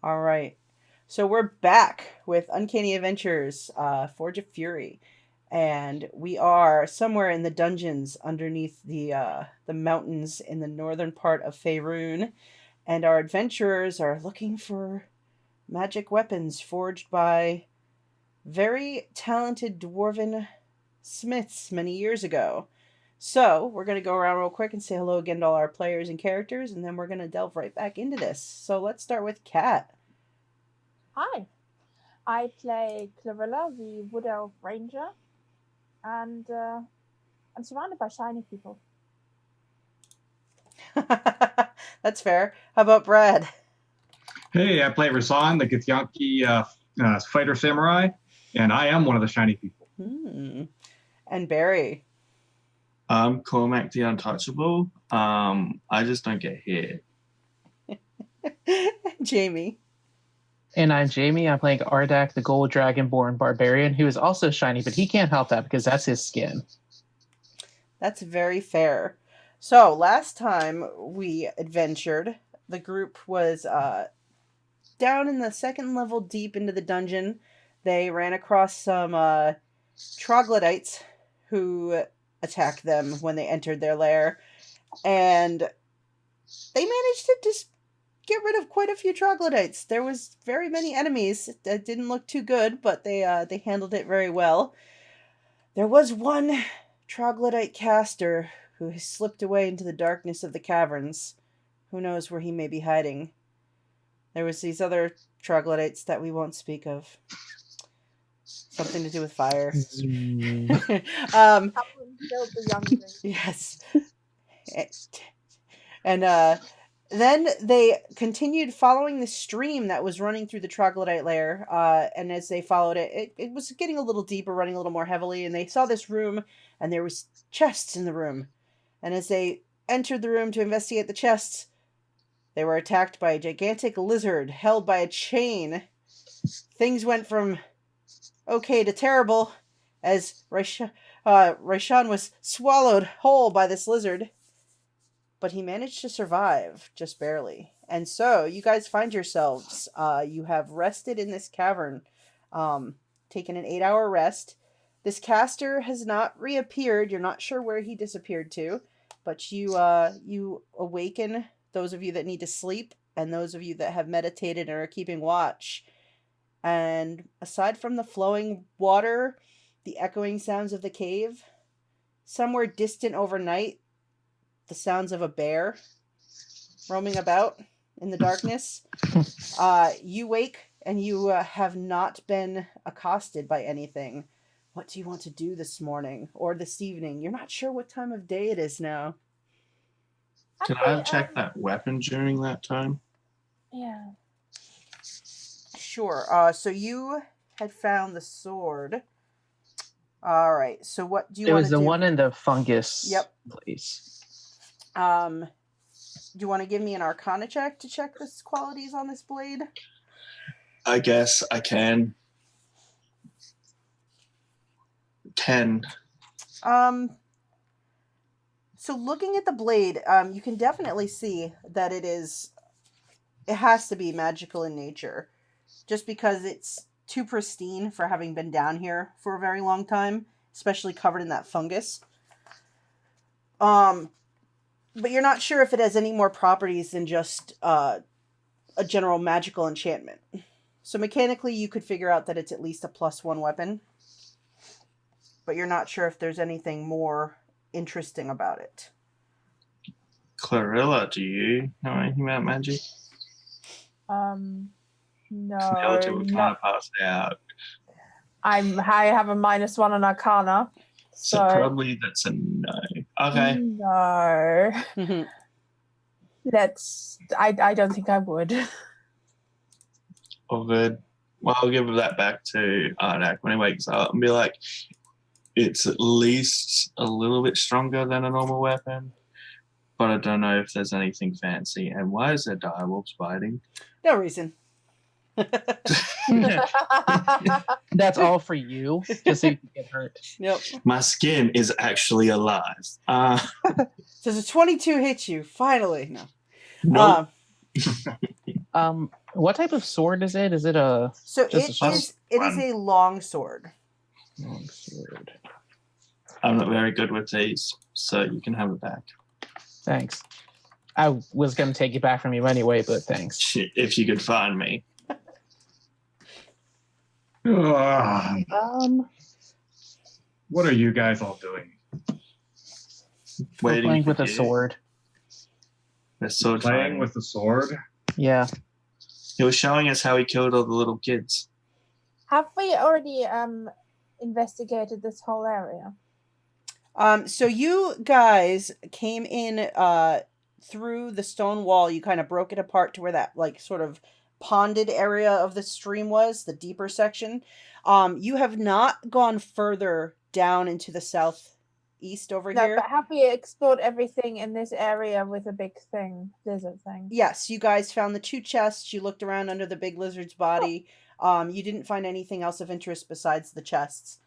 All right. So we're back with Uncanny Adventures, Forge of Fury, and we are somewhere in the dungeons underneath the mountains in the northern part of Faerun, and our adventurers are looking for magic weapons forged by very talented dwarven smiths many years ago. So we're gonna go around real quick and say hello again to all our players and characters, and then we're gonna delve right back into this. So let's start with Kat. Hi, I play Clarilla, the Wood Elf Ranger, and I'm surrounded by shiny people. That's fair. How about Brad? Hey, I play Rasan, the Githyanki fighter samurai, and I am one of the shiny people. And Barry. I'm Cormac the Untouchable. I just don't get hit. Jamie. And I'm Jamie. I'm playing Ardak, the Gold Dragonborn Barbarian, who is also shiny, but he can't help that because that's his skin. That's very fair. So, last time we adventured, the group was down in the second level deep into the dungeon. They ran across some troglodytes who attacked them when they entered their lair. And they managed to just get rid of quite a few troglodytes. There was very many enemies. That didn't look too good, but they handled it very well. There was one troglodyte caster who has slipped away into the darkness of the caverns. Who knows where he may be hiding. There was these other troglodytes that we won't speak of. Something to do with fire. Yes. And then they continued following the stream that was running through the troglodyte lair, and as they followed it was getting a little deeper, running a little more heavily, and they saw this room, and there was chests in the room. And as they entered the room to investigate the chests, they were attacked by a gigantic lizard held by a chain. Things went from okay to terrible as Raishan was swallowed whole by this lizard. But he managed to survive, just barely. And so, you guys find yourselves, you have rested in this cavern, taken an 8-hour rest. This caster has not reappeared. You're not sure where he disappeared to, but you awaken those of you that need to sleep, and those of you that have meditated and are keeping watch. And aside from the flowing water, the echoing sounds of the cave, somewhere distant overnight, the sounds of a bear roaming about in the darkness. You wake and you have not been accosted by anything. What do you want to do this morning or this evening? You're not sure what time of day it is now. Can I have checked that weapon during that time? Yeah. Sure. So you had found the sword. All right. So what do you want to do? It was the one in the fungus place. Do you want to give me an Arcana check to check the qualities on this blade? I guess I can. 10. So looking at the blade, you can definitely see that it has to be magical in nature, just because it's too pristine for having been down here for a very long time, especially covered in that fungus. But you're not sure if it has any more properties than just a general magical enchantment. So mechanically, you could figure out that it's at least a +1 weapon. But you're not sure if there's anything more interesting about it. Clarilla, do you know anything about magic? No. Skeleton would kind of pass out. I have a -1 on Arcana. So probably that's a no. Okay. No. I don't think I would. All good. Well, I'll give that back to Ardak when he wakes up and be like, it's at least a little bit stronger than a normal weapon, but I don't know if there's anything fancy. And why is there direwolves biting? No reason. That's all for you, just so you can get hurt. Yep. My skin is actually alive. Does a 22 hit you? Finally. No. Nope. What type of sword is it? Is it a So Just a it is a long sword. long sword? I'm not very good with these, so you can have it back. Thanks. I was going to take it back from you anyway, but thanks. If you could find me. What are you guys all doing? We're Waiting playing for with a you. sword. They're so Playing tiny. with the sword? Yeah. He was showing us how he killed all the little kids. Have we already investigated this whole area? So you guys came in through the stone wall. You kind of broke it apart to where that like sort of ponded area of the stream was, the deeper section. You have not gone further down into the southeast over No, here. but have we explored everything in this area with a big thing, lizard thing? Yes, you guys found the 2 chests. You looked around under the big lizard's body. You didn't find anything else of interest besides the chests.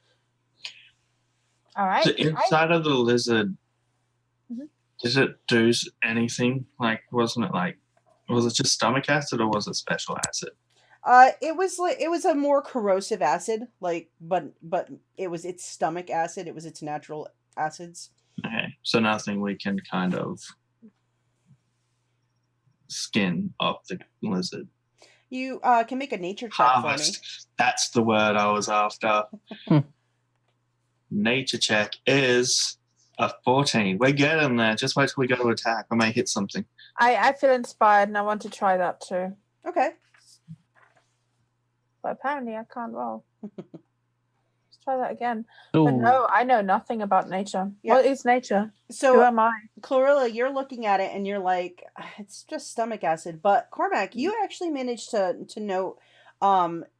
All right. The inside of the lizard, Mhm. did it do anything? Like, was it just stomach acid or was it special acid? It was a more corrosive acid, but it's stomach acid. It was its natural acids. Okay, so nothing we can kind of skin up the lizard. You can make a nature check for me. Harvest. That's the word I was after. Nature check is a 14. We're getting there. Just wait till we go to attack. I may hit something. I feel inspired and I want to try that too. Okay. But apparently I can't roll. Let's try that again. Ooh. But no, I know nothing about nature. Yeah. What is nature? Who So, am I? Clarilla, you're looking at it and you're like, it's just stomach acid. But Cormac, you actually managed to note,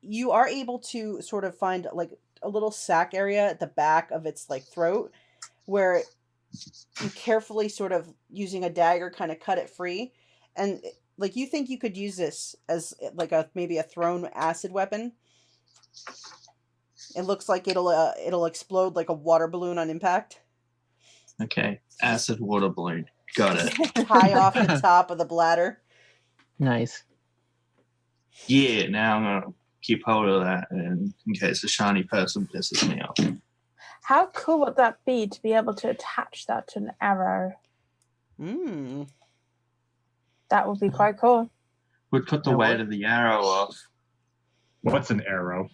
you are able to sort of find like a little sac area at the back of its like throat, where you carefully sort of using a dagger kind of cut it free, and like you think you could use this as like maybe a thrown acid weapon. It looks like it'll explode like a water balloon on impact. Okay, acid water balloon. Got it. Tie off the top of the bladder. Nice. Yeah, now I'm going to keep hold of that in case a shiny person pisses me off. How cool would that be to be able to attach that to an arrow? Mm. That would be quite cool. Would put the Now weight what? of the arrow off. What's an arrow?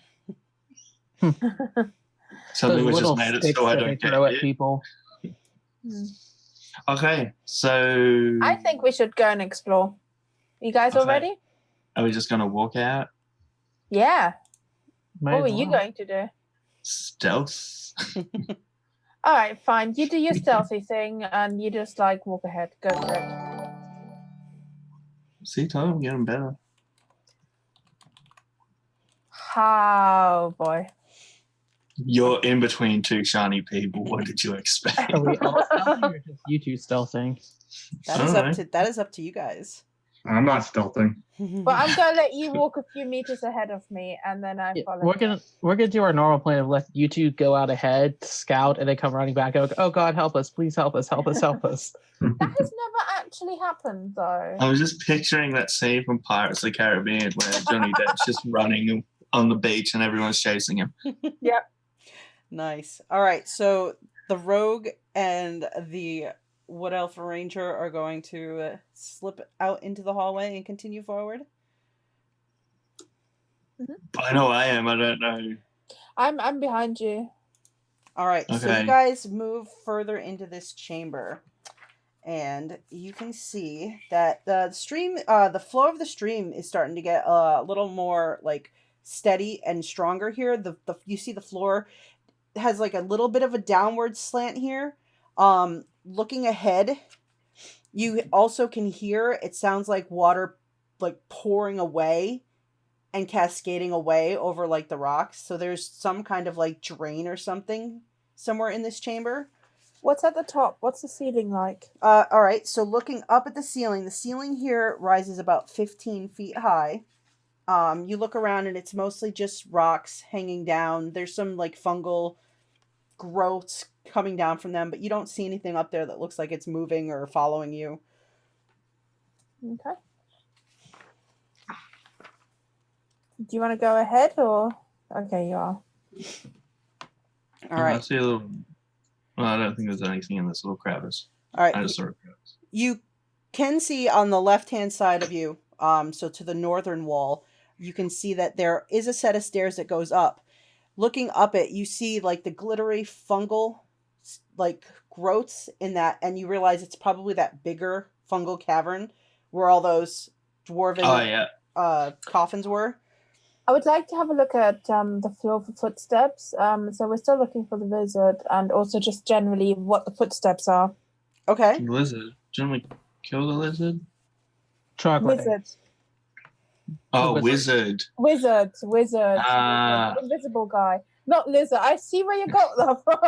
Something Those which little has made it sticks so I that they don't get throw at hit. people. Okay, so I think we should go and explore. You guys all Okay. ready? are we just going to walk out? Yeah. Might What were as you well. going to do? Stealth? All right, fine. You do your stealthy thing and you just like walk ahead. Go for it. See, Tom, I'm getting better. Oh boy. You're in between 2 shiny people. What did you expect? Are we all stealthing or just you two stealthing? That is up to you guys. I'm not stealthing. But I'm gonna let you walk a few meters ahead of me and then I Yeah, follow. we're gonna do our normal plan of let you two go out ahead, scout, and then come running back. And go, oh God, help us! Please help us! Help us! Help us! That has never actually happened though. I was just picturing that scene from Pirates of the Caribbean where Johnny Depp's just running on the beach and everyone's chasing him. Nice. All right, so the rogue and the Wood Elf Ranger are going to slip out into the hallway and continue forward. I know I am. I don't know. I'm behind you. All right, so you Okay. guys move further into this chamber, and you can see that the stream, the flow of the stream is starting to get a little more like steady and stronger here. You see the floor has like a little bit of a downward slant here. Looking ahead, you also can hear it sounds like water like pouring away and cascading away over like the rocks. So there's some kind of like drain or something somewhere in this chamber. What's at the top? What's the ceiling like? All right, so looking up at the ceiling here rises about 15 feet high. You look around and it's mostly just rocks hanging down. There's some like fungal growths coming down from them, but you don't see anything up there that looks like it's moving or following you. Okay. Do you want to go ahead or? Okay, you are. All I right. see a little. Well, I don't think there's anything in this little crevice. All right. I just saw a crevice. You can see on the left-hand side of you, so to the northern wall, you can see that there is a set of stairs that goes up. Looking up it, you see like the glittery fungal like growths in that, and you realize it's probably that bigger fungal cavern where all those dwarven Oh yeah. coffins were. I would like to have a look at the floor for footsteps. So we're still looking for the wizard, and also just generally what the footsteps are. Okay. Lizard. Didn't we kill the lizard? Chocolate. Wizard. Oh, wizard. wizard. Wizard. Ah. Invisible guy. Not lizard. I see where you got that from.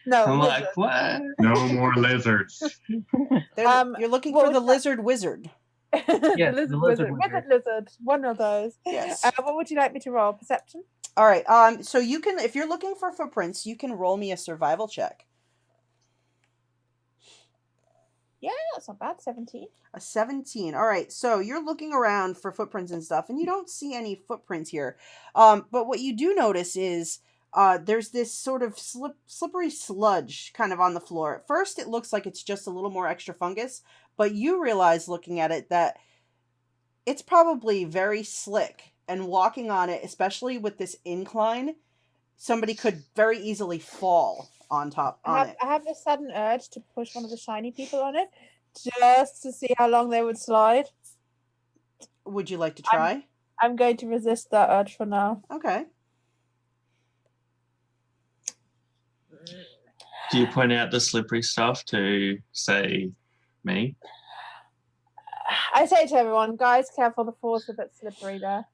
No, I'm wizard. like, what? No more lizards. You're looking what for the was that? lizard wizard. Yes, the the lizard lizard wizard. Lizard. One of those. Yes. What would you like me to roll? Perception? All right. So you can, if you're looking for footprints, you can roll me a survival check. Yeah, that's not bad. 17. A 17. All right. So you're looking around for footprints and stuff, and you don't see any footprints here. But what you do notice is there's this sort of slippery sludge kind of on the floor. At first, it looks like it's just a little more extra fungus, but you realize looking at it that it's probably very slick, and walking on it, especially with this incline, somebody could very easily fall on top on it. I have a sudden urge to push one of the shiny people on it just to see how long they would slide. Would you like to try? I'm going to resist that urge for now. Okay. Do you point out the slippery stuff to say me? I say to everyone, guys, careful, the floor's a bit slippery there.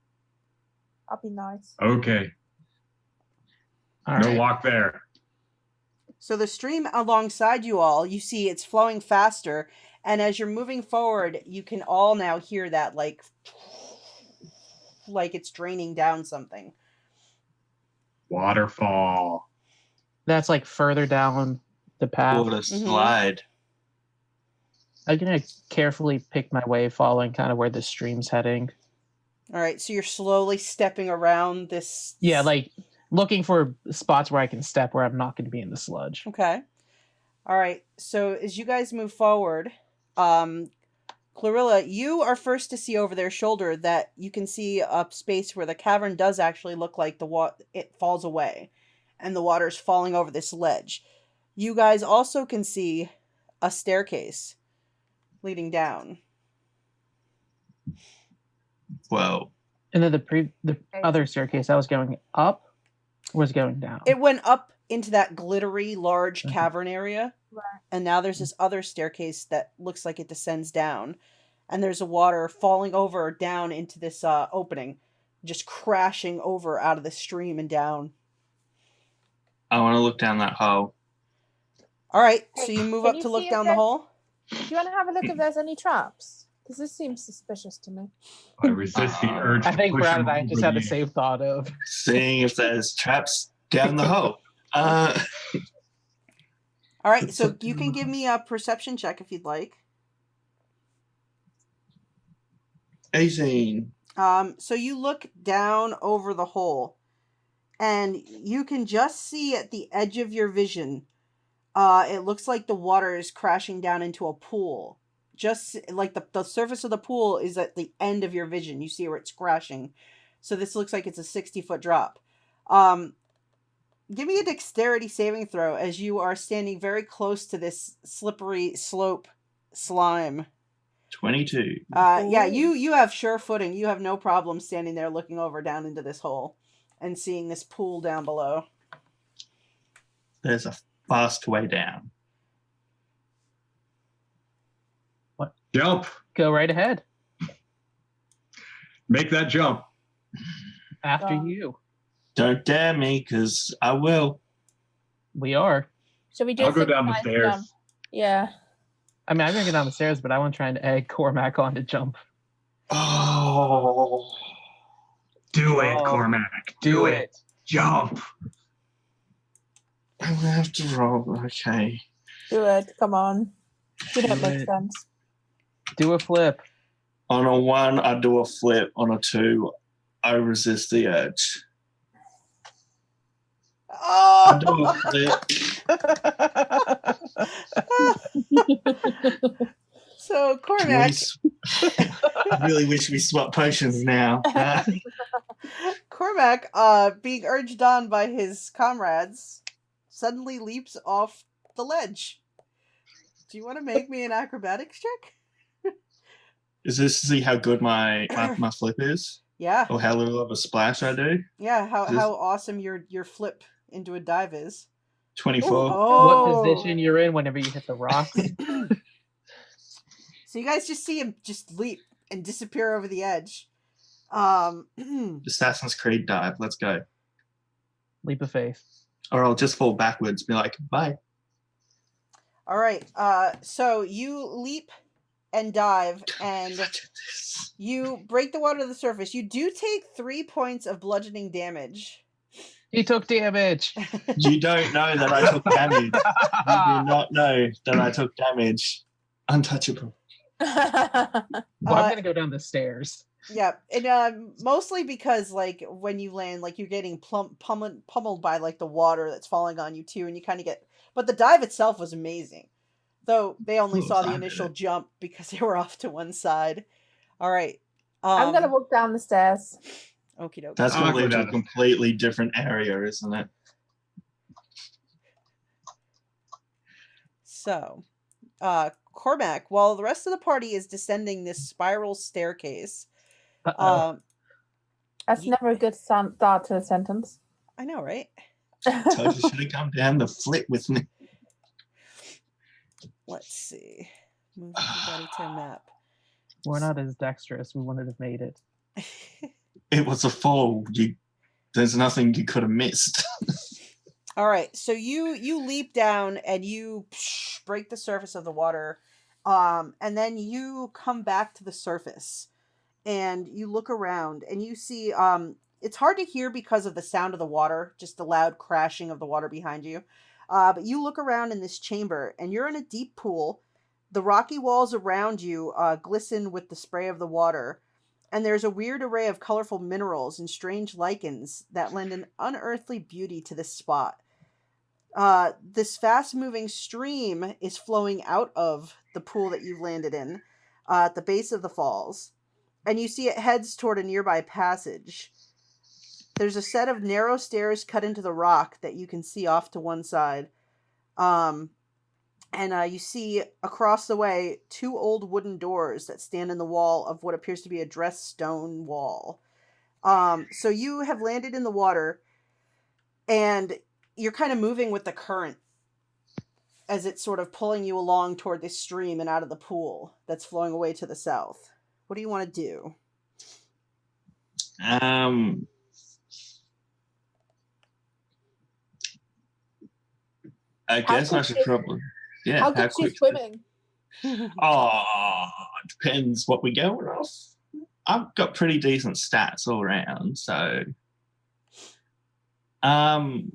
I'll be nice. Okay. All No right. walk there. So the stream alongside you all, you see it's flowing faster, and as you're moving forward, you can all now hear that like it's draining down something. Waterfall. That's like further down the path. Water slide. I'm gonna carefully pick my way, following kind of where the stream's heading. All right, so you're slowly stepping around this. Yeah, like looking for spots where I can step where I'm not going to be in the sludge. Okay. All right. So as you guys move forward, Clarilla, you are first to see over their shoulder that you can see a space where the cavern does actually look like it falls away, and the water's falling over this ledge. You guys also can see a staircase leading down. Well, And then the other staircase that was going up was going down. It went up into that glittery large cavern area. Right. And now there's this other staircase that looks like it descends down. And there's a water falling over down into this opening, just crashing over out of the stream and down. I want to look down that hole. All right, so Hey, you move can up you to look see if down the there's- hole. Do you want to have a look if there's any traps? Because this seems suspicious to me. I resist the urge I to think push Brad him and I just over had the the same thought of. Seeing if there's traps down the hole. All right, so you can give me a perception check if you'd like. 18. So you look down over the hole, and you can just see at the edge of your vision, it looks like the water is crashing down into a pool. Just like the surface of the pool is at the end of your vision. You see where it's crashing. So this looks like it's a 60-foot drop. Give me a dexterity saving throw as you are standing very close to this slippery slope slime. 22. Yeah, you have sure footing. You have no problem standing there looking over down into this hole and seeing this pool down below. There's a fast way down. jump. Go right ahead. Make that jump. After Go. you. Don't dare me, because I will. We are. Shall we do I'll a go down the synchronized stairs. jump? Yeah. I mean, I'm going to go down the stairs, but I want to try and egg Cormac on to jump. Oh. Do it, Oh, Cormac. Do it. Jump. I'm gonna have to roll. Okay. Do it. Come on. You don't Do make it. sense. Do a flip. On a 1, I do a flip. On a 2, I resist the urge. I do a flip. So Can we Cormac, I really wish we swapped potions now. Cormac, being urged on by his comrades, suddenly leaps off the ledge. Do you want to make me an acrobatics check? Is this to see how good my flip is? Yeah. Or how little of a splash I do? Yeah, Is this- how awesome your flip into a dive is. 24. Oh. What position you're in whenever you hit the rocks? So you guys just see him just leap and disappear over the edge. Assassin's Creed dive. Let's go. Leap of faith. Or I'll just fall backwards, be like, bye. All right. So you leap and dive, and you break the water to the surface. You do take 3 points of bludgeoning damage. He took damage. You don't know that I took damage. You do not know that I took damage. Untouchable. Well, I'm gonna go down the stairs. Yeah, and mostly because like when you land, like you're getting pummeled by like the water that's falling on you too, and you kind of get. But the dive itself was amazing, though they only saw the initial jump because they were off to one side. All right, I'm gonna walk down the stairs. Okie dokie. That's going I'll to go lead to a down. completely different area, isn't it? So, Cormac, while the rest of the party is descending this spiral staircase, Uh-oh. That's never a good start to a sentence. I know, right? Told you should have come down the flip with me. Let's see. Move the body to map. We're not as dexterous. We wouldn't have made it. It was a fall. There's nothing you could have missed. All right, so you leap down and you break the surface of the water, and then you come back to the surface, and you look around and you see it's hard to hear because of the sound of the water, just the loud crashing of the water behind you. But you look around in this chamber and you're in a deep pool. The rocky walls around you glisten with the spray of the water. And there's a weird array of colorful minerals and strange lichens that lend an unearthly beauty to this spot. This fast-moving stream is flowing out of the pool that you've landed in at the base of the falls. And you see it heads toward a nearby passage. There's a set of narrow stairs cut into the rock that you can see off to one side. And you see across the way 2 old wooden doors that stand in the wall of what appears to be a dressed stone wall. So you have landed in the water, and you're kind of moving with the current as it's sort of pulling you along toward this stream and out of the pool that's flowing away to the south. What do you want to do? I guess I should probably. Yeah. How good she's swimming? Oh, it depends what we go off. I've got pretty decent stats all around, so. Can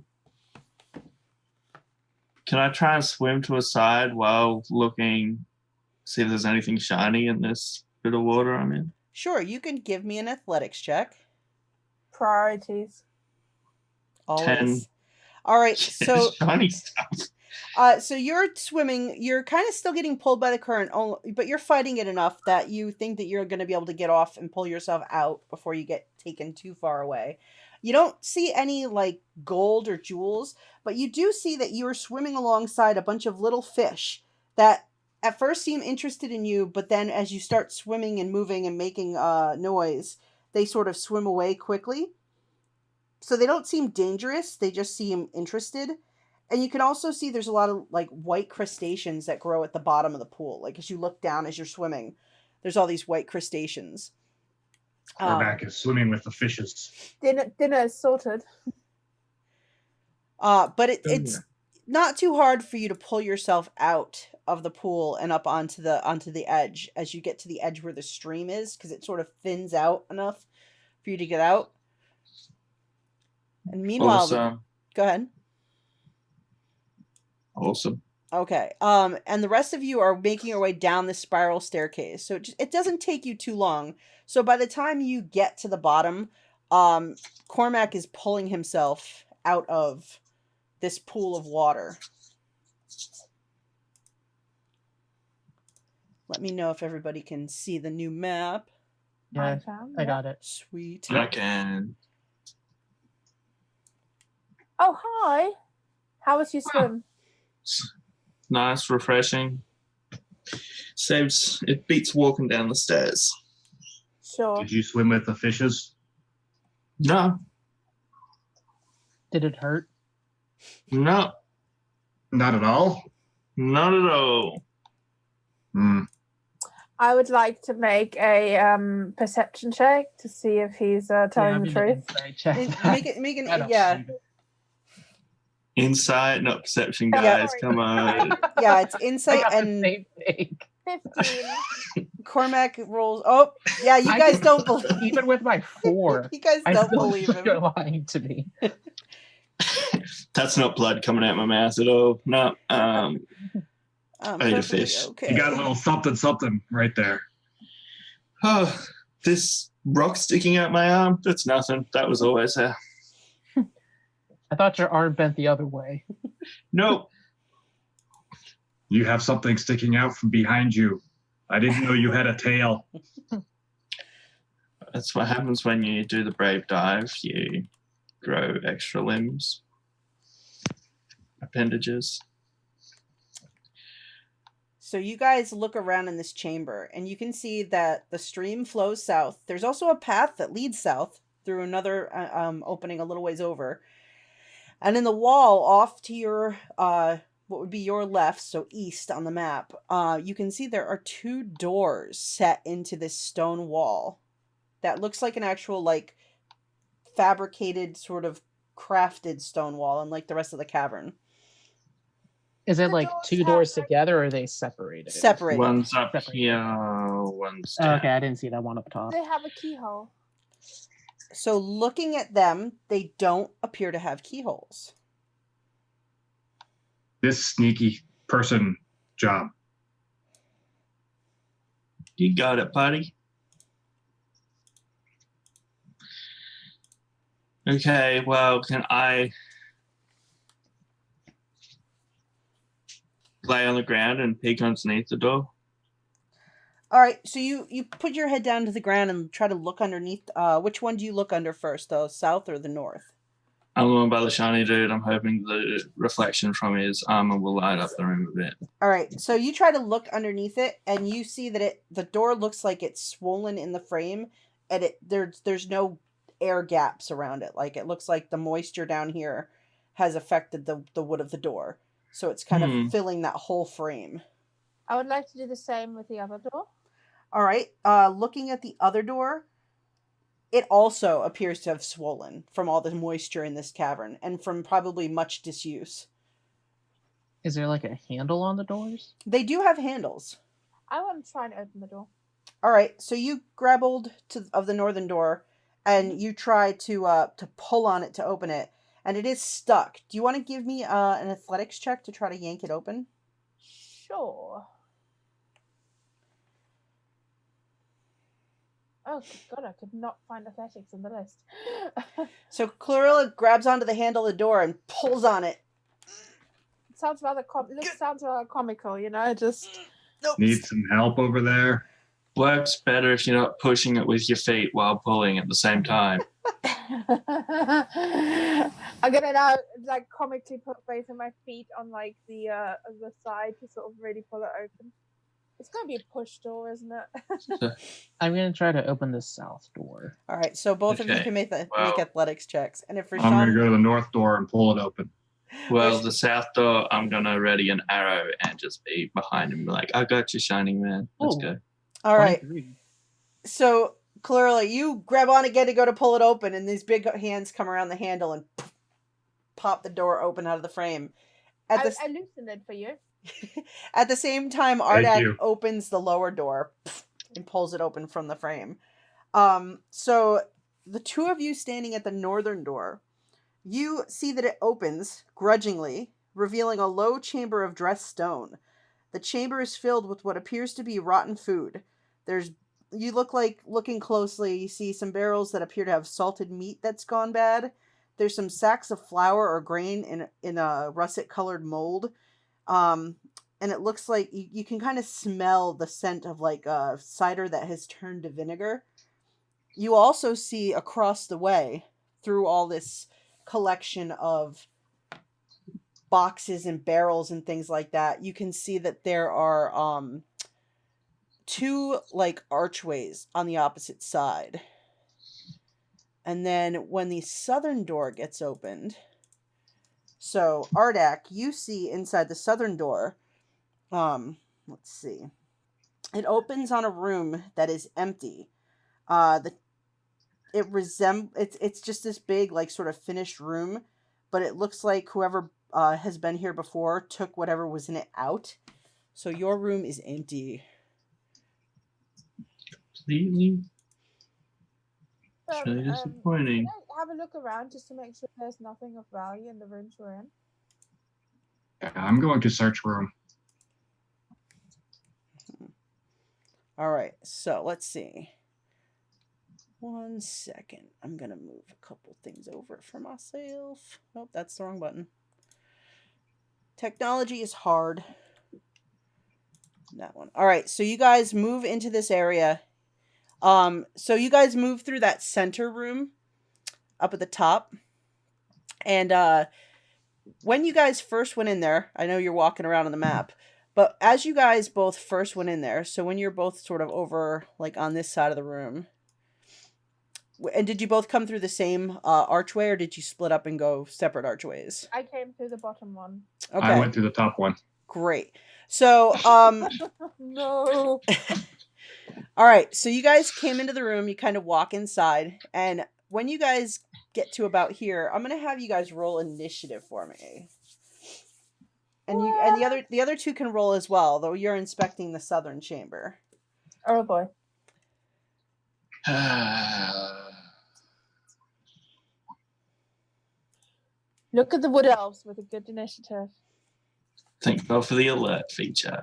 I try and swim to a side while looking, see if there's anything shiny in this bit of water I'm in? Sure, you can give me an athletics check. Priorities. Always. 10. All right, so shiny stuff. So you're swimming. You're kind of still getting pulled by the current, but you're fighting it enough that you think that you're going to be able to get off and pull yourself out before you get taken too far away. You don't see any like gold or jewels, but you do see that you are swimming alongside a bunch of little fish that at first seem interested in you, but then as you start swimming and moving and making noise, they sort of swim away quickly. So they don't seem dangerous, they just seem interested. And you can also see there's a lot of like white crustaceans that grow at the bottom of the pool. Like as you look down as you're swimming, there's all these white crustaceans. Cormac is swimming with the fishes. Dinner is sorted. But it's not too hard for you to pull yourself out of the pool and up onto the edge as you get to the edge where the stream is, because it sort of thins out enough for you to get out. And meanwhile, go ahead. Awesome. Okay. And the rest of you are making your way down the spiral staircase. So it doesn't take you too long. So by the time you get to the bottom, Cormac is pulling himself out of this pool of water. Let me know if everybody can see the new map. Yeah, I got it. Sweet. I can. Oh, hi. How was your swim? Nice, refreshing. It beats walking down the stairs. Sure. Did you swim with the fishes? No, Did it hurt? no, Not at all. not at all. Hmm. I would like to make a perception check to see if he's telling the truth. Make an yeah. Insight, not perception, Yeah. guys. Come on. Yeah, it's I insight got and the same thing. 15. Cormac rolls. Oh, yeah, you guys don't believe. Even with my 4, You guys I don't still believe think him. you're lying to me. That's not blood coming out my mouth at all. No. I ate a Perfectly fish. okay. You got a little something right there. Oh, this rock sticking out my arm, that's nothing. That was always there. I thought your arm bent the other way. Nope. You have something sticking out from behind you. I didn't know you had a tail. That's what happens when you do the brave dive. You grow extra limbs, appendages. So you guys look around in this chamber, and you can see that the stream flows south. There's also a path that leads south through another opening a little ways over. And in the wall off to your, what would be your left, so east on the map, you can see there are 2 doors set into this stone wall. That looks like an actual, like, fabricated, sort of crafted stone wall, unlike the rest of the cavern. Is it The like doors 2 have, doors like- together, or are they separated? Separated. One's up Separate. here, one's Oh, down. okay, I didn't see that one up top. They have a keyhole. So looking at them, they don't appear to have keyholes. This sneaky person job. You got it, buddy. Okay, well, can I lay on the ground and peek underneath the door? All right, so you put your head down to the ground and try to look underneath. Which one do you look under first, the south or the north? I'm going by the shiny dude. I'm hoping the reflection from his armor will light up the room a bit. All right, so you try to look underneath it, and you see that the door looks like it's swollen in the frame, and there's no air gaps around it. Like, it looks like the moisture down here has affected the wood of the door, so it's kind of filling that whole frame. I would like to do the same with the other door. All right, looking at the other door, it also appears to have swollen from all the moisture in this cavern and from probably much disuse. Is there like a handle on the doors? They do have handles. I want to try and open the door. All right, so you grab hold of the northern door, and you try to pull on it to open it, and it is stuck. Do you want to give me an athletics check to try to yank it open? Sure. Oh, God, I could not find athletics in the list. So Clarilla grabs onto the handle of the door and pulls on it. It sounds rather comical, you know, just... Nope. Need some help over there? Works better if you're not pushing it with your feet while pulling at the same time. I'm gonna now like comically put both of my feet on like the side to sort of really pull it open. It's gonna be a push door, isn't it? I'm gonna try to open the south door. All right, so both of you Okay, can make well, athletics checks, and if I'm going to Rashawn, go to the north door and pull it open. Well, the south door, I'm going to ready an arrow and just be behind him and be like, I got you, Shining Man. Let's Ooh. go. all right. 23. So Clarilla, you grab on again to go to pull it open, and these big hands come around the handle and pop the door open out of the frame. I loosened it for you. At the same time, Thank Ardak you. opens the lower door and pulls it open from the frame. So the two of you standing at the northern door, you see that it opens grudgingly, revealing a low chamber of dressed stone. The chamber is filled with what appears to be rotten food. There's you look like looking closely, you see some barrels that appear to have salted meat that's gone bad. There's some sacks of flour or grain in a russet colored mold. Um, and it looks like you can kind of smell the scent of like cider that has turned to vinegar. You also see across the way through all this collection of boxes and barrels and things like that, you can see that there are two like archways on the opposite side. And then when the southern door gets opened, so Ardak, you see inside the southern door, let's see. It opens on a room that is empty. It's just this big like sort of finished room, but it looks like whoever has been here before took whatever was in it out. So your room is empty. Completely. It's Um, really um, disappointing. Can I have a look around just to make sure there's nothing of value in the rooms we're in? I'm going to search room. All right, so let's see. 1 second. I'm going to move a couple things over for myself. Nope, that's the wrong button. Technology is hard. That one. All right, so you guys move into this area. So you guys move through that center room up at the top. And when you guys first went in there, I know you're walking around on the map, but as you guys both first went in there, so when you're both sort of over like on this side of the room, and did you both come through the same archway, or did you split up and go separate archways? I came through the bottom one. Okay. I went through the top one. Great. So, No. all right. So you guys came into the room. You kind of walk inside, and when you guys get to about here, I'm gonna have you guys roll initiative for me. And the other two can roll as well, though you're inspecting the southern chamber. Oh boy. Look at the wood elves with a good initiative. Thank God for the alert feature,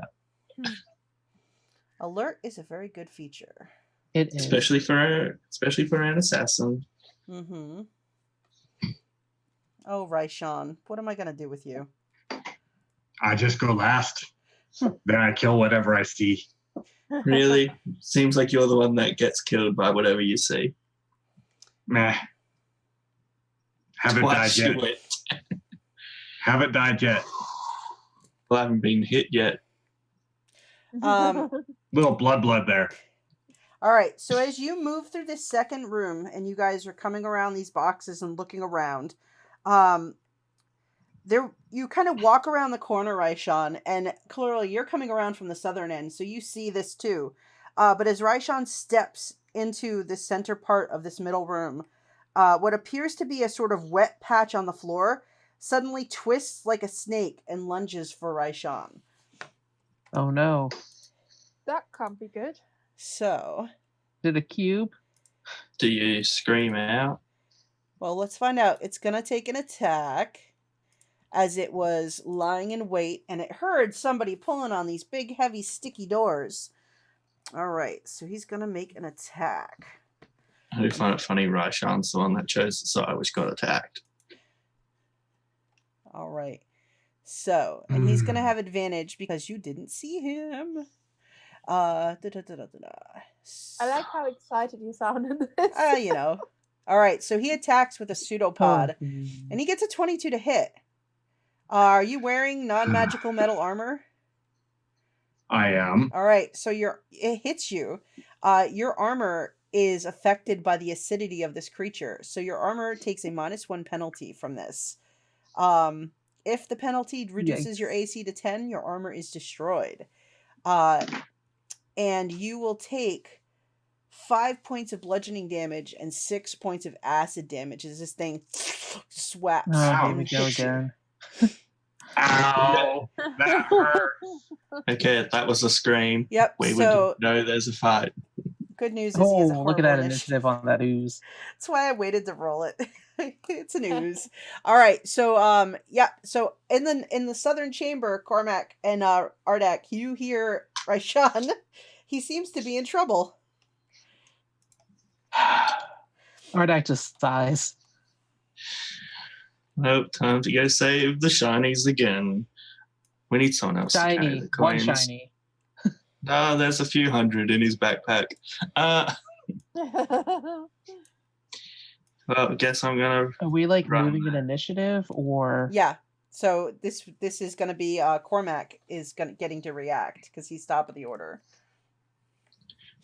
Alert is a very good feature. It is. especially for an assassin. Mm-hmm. Oh, Raishan, what am I gonna do with you? I just go last. Then I kill whatever I see. Really, seems like you're the one that gets killed by whatever you see. Meh. Haven't died Twice yet. you went. Haven't died yet. Well, I haven't been hit yet. Little blood there. All right, so as you move through this second room and you guys are coming around these boxes and looking around, there you kind of walk around the corner, Raishan, and Clarilla, you're coming around from the southern end, so you see this too. But as Raishan steps into the center part of this middle room, what appears to be a sort of wet patch on the floor suddenly twists like a snake and lunges for Raishan. Oh no. That can't be good. So, Is it a cube? Do you scream out? well, let's find out. It's going to take an attack as it was lying in wait, and it heard somebody pulling on these big, heavy, sticky doors. All right, so he's going to make an attack. I do find it funny Raishan's the one that chose the side which got attacked. All right. So, and he's going to have advantage because you didn't see him. I like how excited you sound in this. You know. All right, so he attacks with a pseudopod, Oh. and he gets a 22 to hit. Are you wearing non-magical metal armor? I am. All right, so it hits you. Your armor is affected by the acidity of this creature, so your armor takes a -1 penalty from this. If the penalty reduces your AC to 10, your armor is destroyed. And you will take 5 points of bludgeoning damage and 6 points of acid damage as this thing swaps. Oh, here Ouch. we go again. Ow! That hurts. Okay, that was a scream. Yep, We so would know there's a fight. good news is he has a Oh, look at horrible that initiative on that ooze. That's why I waited to roll it. It's an ooze. All right, so yeah, so in the southern chamber, Cormac and Ardak, you hear Raishan. He seems to be in trouble. Ardak just sighs. Nope, time to go save the shinies again. We need someone else to carry Shiny. the One coins. shiny. No, there's a few hundred in his backpack. Well, I guess I'm gonna. Are we like Run. moving an initiative or? Yeah. So this is going to be Cormac is getting to react because he's top of the order.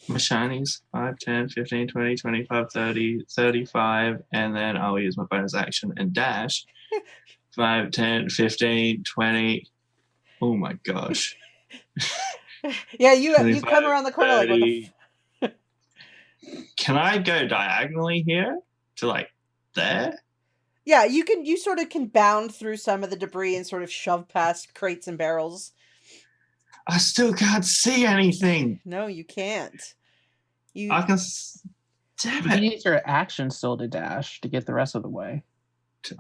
My shinies 5, 10, 15, 20, 25, 30, 35, and then I'll use my bonus action and dash. 5, 10, 15, 20. Oh my gosh. Yeah, you 25, come around the corner like, what the 30. Can I go diagonally here to like there? Yeah, you sort of can bound through some of the debris and sort of shove past crates and barrels. I still can't see anything. No, you can't. I can. Damn You can it. use your action still to dash to get the rest of the way.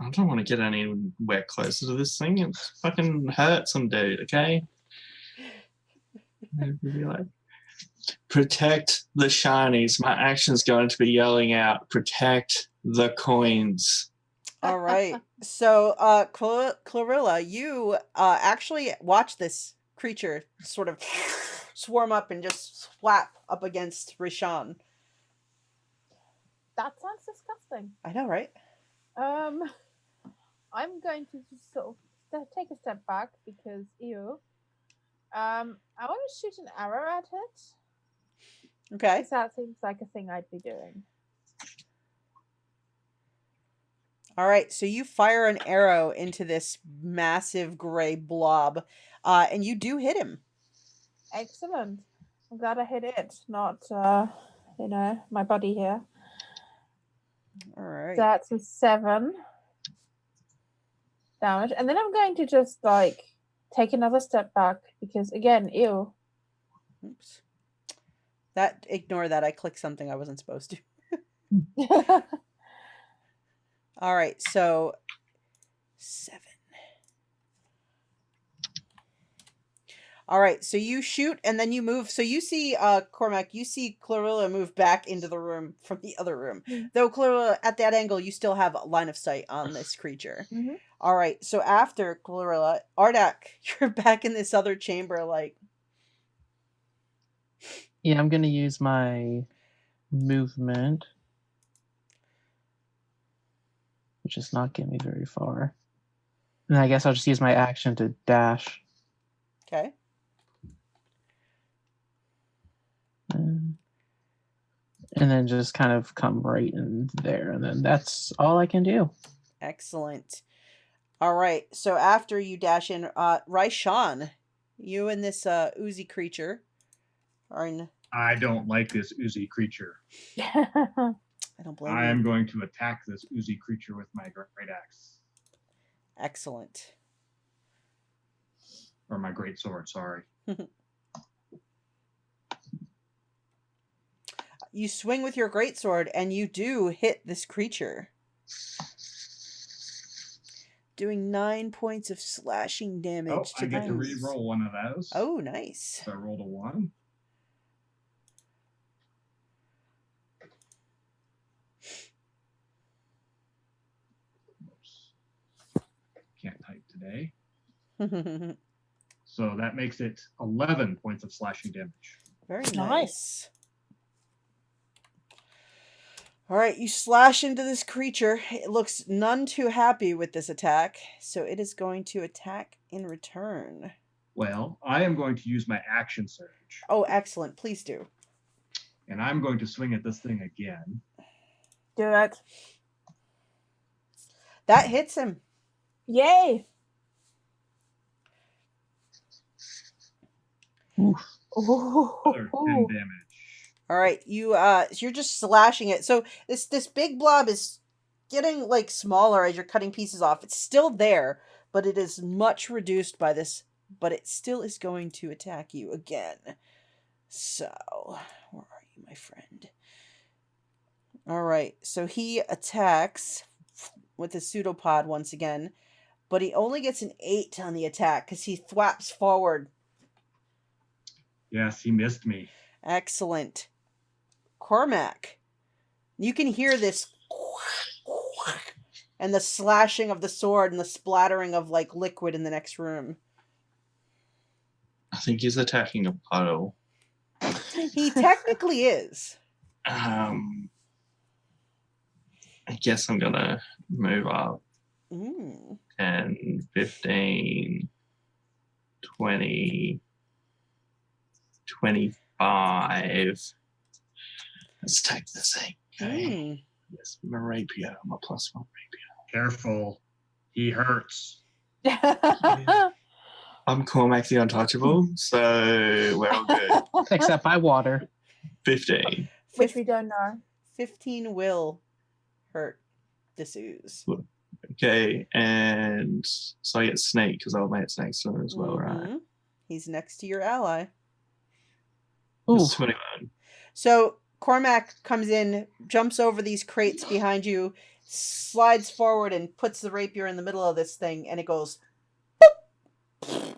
I don't want to get anywhere closer to this thing. It fucking hurts some dude, okay? I'd be like, protect the shinies. My action's going to be yelling out, protect the coins. All right. So, Clarilla, you actually watch this creature sort of swarm up and just slap up against Rishon. That sounds disgusting. I know, right? I'm going to just sort of take a step back because ew. I want to shoot an arrow at it. Okay. Because that seems like a thing I'd be doing. All right. So you fire an arrow into this massive gray blob, and you do hit him. Excellent. I'm glad I hit it, not my body here. All right. That's a 7 damage. And then I'm going to just like take another step back because again, ew. Oops. Ignore that. I clicked something I wasn't supposed to. All right. So 7. All right, so you shoot and then you move. So you see, Cormac, you see Clarilla move back into the room from the other room. Though Clarilla, at that angle, you still have a line of sight on this creature. Mhm. All right, so after Clarilla, Ardak, you're back in this other chamber, like... Yeah, I'm going to use my movement, which does not get me very far. And I guess I'll just use my action to dash. Okay. And then just kind of come right in there. And then that's all I can do. Excellent. All right, so after you dash in, Raishan, you and this oozy creature are in... I don't like this oozy creature. I don't blame I you. am going to attack this oozy creature with my great axe. Excellent. Or my great sword, sorry. You swing with your greatsword, and you do hit this creature. Doing 9 points of slashing damage I to get the to ooze. re-roll one of those. Oh, nice. So I rolled a 1. Oops. Can't type today. So that makes it 11 points of slashing damage. Very nice. All right, you slash into this creature. It looks none too happy with this attack, so it is going to attack in return. Well, I am going to use my action surge. Oh, excellent. Please do. And I'm going to swing at this thing again. Do it. That hits him. Yay! Oof. Another 10 damage. All right, you're just slashing it. So this big blob is getting like smaller as you're cutting pieces off. It's still there, but it is much reduced by this. But it still is going to attack you again. So, where are you, my friend? All right, so he attacks with the pseudopod once again, but he only gets an 8 on the attack because he thwaps forward. Yes, he missed me. Excellent. Cormac, you can hear this and the slashing of the sword and the splattering of like liquid in the next room. I think he's attacking a puddle. He technically is. I guess I'm gonna move up. 10, 15, 20, 25. Let's take the same. Okay. Yes, my rapier, my +1 rapier. Careful. He hurts. I'm Cormac the Untouchable, so we're all good. Except by water. 15. Which we don't know. 15 will hurt this ooze. Okay, and so I get Snake because I'll make Snake to him as well, right? He's next to your ally. Ooh. It's 21. So Cormac comes in, jumps over these crates behind you, slides forward and puts the rapier in the middle of this thing, and it goes boop,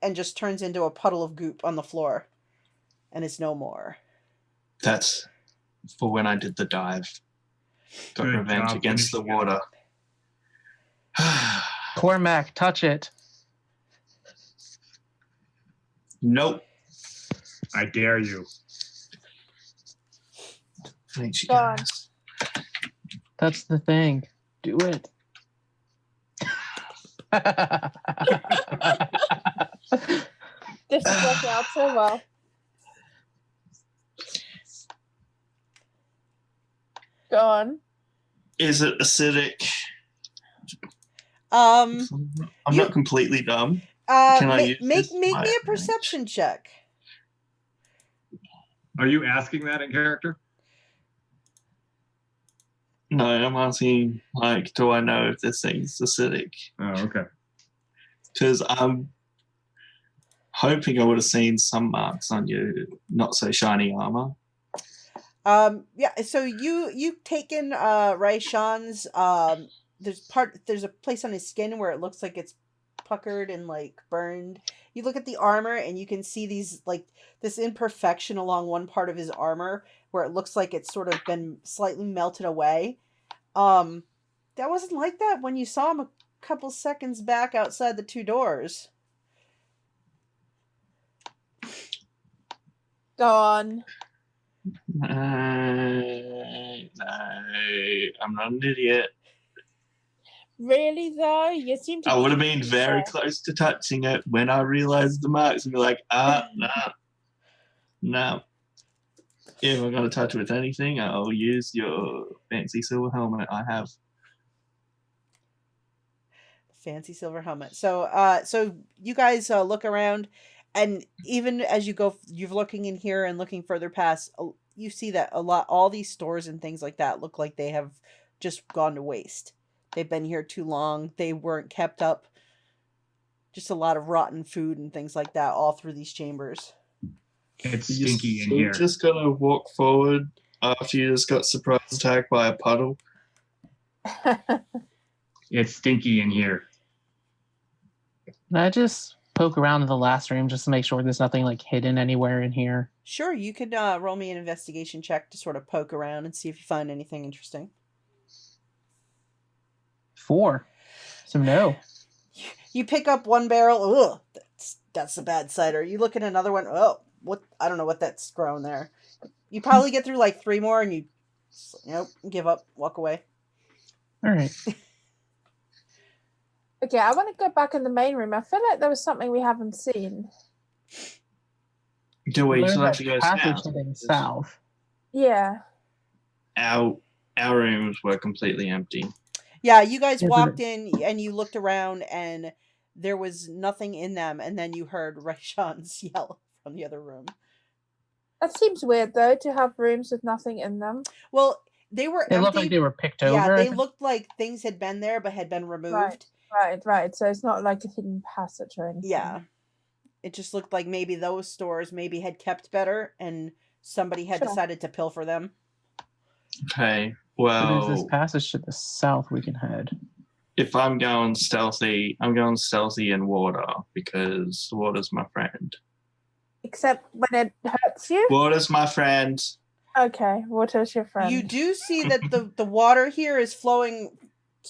and just turns into a puddle of goop on the floor, and it's no more. That's for when I did the dive. Got Good revenge job against the finishing water. Cormac, touch it. Nope. I dare you. Thanks, you Go on. guys. That's the thing. Do it. This is working out so well. Go on. Is it acidic? Um, I'm not completely dumb. Can I use make this me a advantage? perception check. Are you asking that in character? No, I'm asking, like, do I know if this thing's acidic? Oh, okay. Because I'm hoping I would have seen some marks on your not so shiny armor. Yeah, so you've taken Raishan's there's a place on his skin where it looks like it's puckered and like burned. You look at the armor and you can see these like this imperfection along one part of his armor where it looks like it's sort of been slightly melted away. That wasn't like that when you saw him a couple seconds back outside the two doors. Go on. No, I'm not an idiot. Really though? You seem to I would have been very close to touching it when I realized the marks and be like, no. If I'm going to touch with anything, I'll use your fancy silver helmet I have. Fancy silver helmet. So you guys look around, and even as you're looking in here and looking further past, you see that all these stores and things like that look like they have just gone to waste. They've been here too long. They weren't kept up. Just a lot of rotten food and things like that all through these chambers. It's stinky in here. You're just going to walk forward after you just got surprise attacked by a puddle. It's stinky in here. Can I just poke around in the last room just to make sure there's nothing like hidden anywhere in here? Sure, you could roll me an investigation check to sort of poke around and see if you find anything interesting. 4. So no. You pick up one barrel. Ugh, that's a bad cider. You look at another one. Oh, what? I don't know what that's grown there. You probably get through like 3 more, and you give up, walk away. All right. Okay, I want to go back in the main room. I feel like there was something we haven't seen. Do we There's still have a to go passage south? heading south. Yeah. Our rooms were completely empty. Yeah, you guys Isn't walked in and you looked around and there was nothing in them, and then you heard Raishan's yell from the other room. That seems weird though, to have rooms with nothing in them. Well, they were They empty. looked like they were picked over. Yeah, I they think. looked like things had been there but had been removed. Right. So it's not like a hidden passage or anything. Yeah. It just looked like maybe those stores maybe had kept better and somebody had decided to pilfer them. Okay, So well, there's this passage to the south we can head. if I'm going stealthy, I'm going stealthy in water because water's my friend. Except when it hurts you. Water's my friend. Okay, water's your friend. You do see that the water here is flowing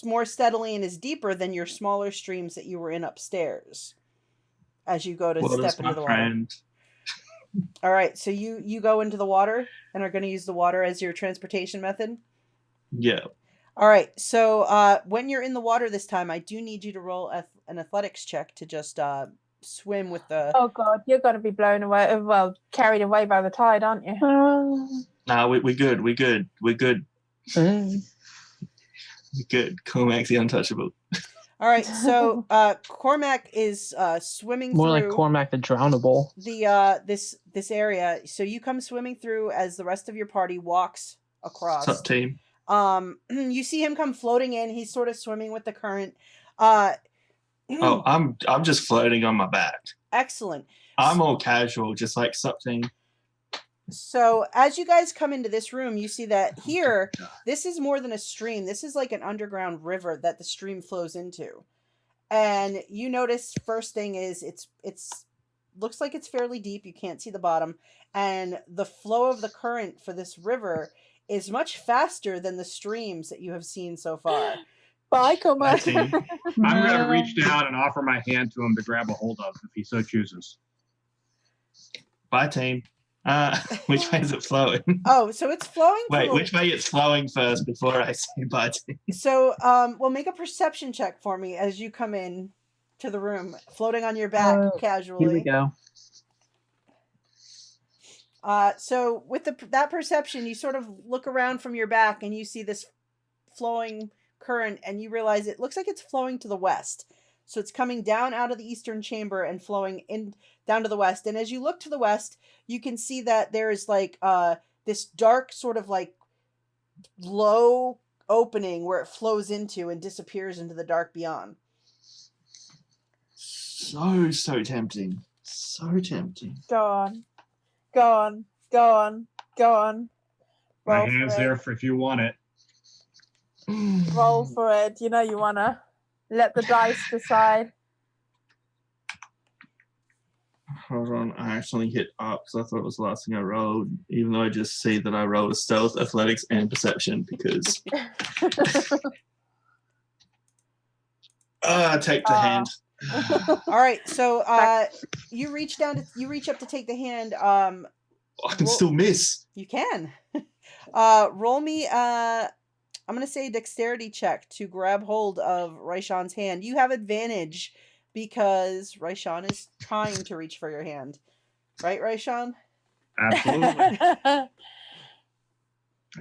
more steadily and is deeper than your smaller streams that you were in upstairs. As you go to Water's step into my the water. friend. All right, so you go into the water and are going to use the water as your transportation method. Yeah. All right, so when you're in the water this time, I do need you to roll an athletics check to just swim with the. Oh god, you're going to be blown away. Well, carried away by the tide, aren't you? No, we good. We good. We good. Mm. We good. Cormac's the untouchable. All right, so Cormac is swimming More through like Cormac the Drownable. the this area. So you come swimming through as the rest of your party walks across. What's up, team? You see him come floating in. He's sort of swimming with the current. Oh, I'm just floating on my back. Excellent. I'm all casual, just like sup team. So as you guys come into this room, you see that here, this is more than a stream. This is like an underground river that the stream flows into. And you notice first thing is it's looks like it's fairly deep. You can't see the bottom. And the flow of the current for this river is much faster than the streams that you have seen so far. Bye, Bye, Cormac. team. I'm going to reach down and offer my hand to him to grab a hold of if he so chooses. Bye, team. Which way is it flowing? Oh, so it's flowing. Wait, which way it's flowing first before I say bye, team? So, well, make a perception check for me as you come in to the room, floating on your back casually. Here we go. So with that perception, you sort of look around from your back and you see this flowing current, and you realize it looks like it's flowing to the west. So it's coming down out of the eastern chamber and flowing in down to the west. And as you look to the west, you can see that there is like this dark sort of like low opening where it flows into and disappears into the dark beyond. So tempting. So tempting. Go on. Go on. Go on. Go on. My Roll hand's for it. there for if you want it. Roll for it. You know you wanna. Let the dice decide. Hold on, I actually hit up because I thought it was the last thing I rolled, even though I just see that I rolled a stealth, athletics, and perception because take the hand. All right, so you reach up to take the hand. I can still miss. You can. Roll me. I'm gonna say dexterity check to grab hold of Raishan's hand. You have advantage because Raishan is trying to reach for your hand, right, Raishan? Absolutely. I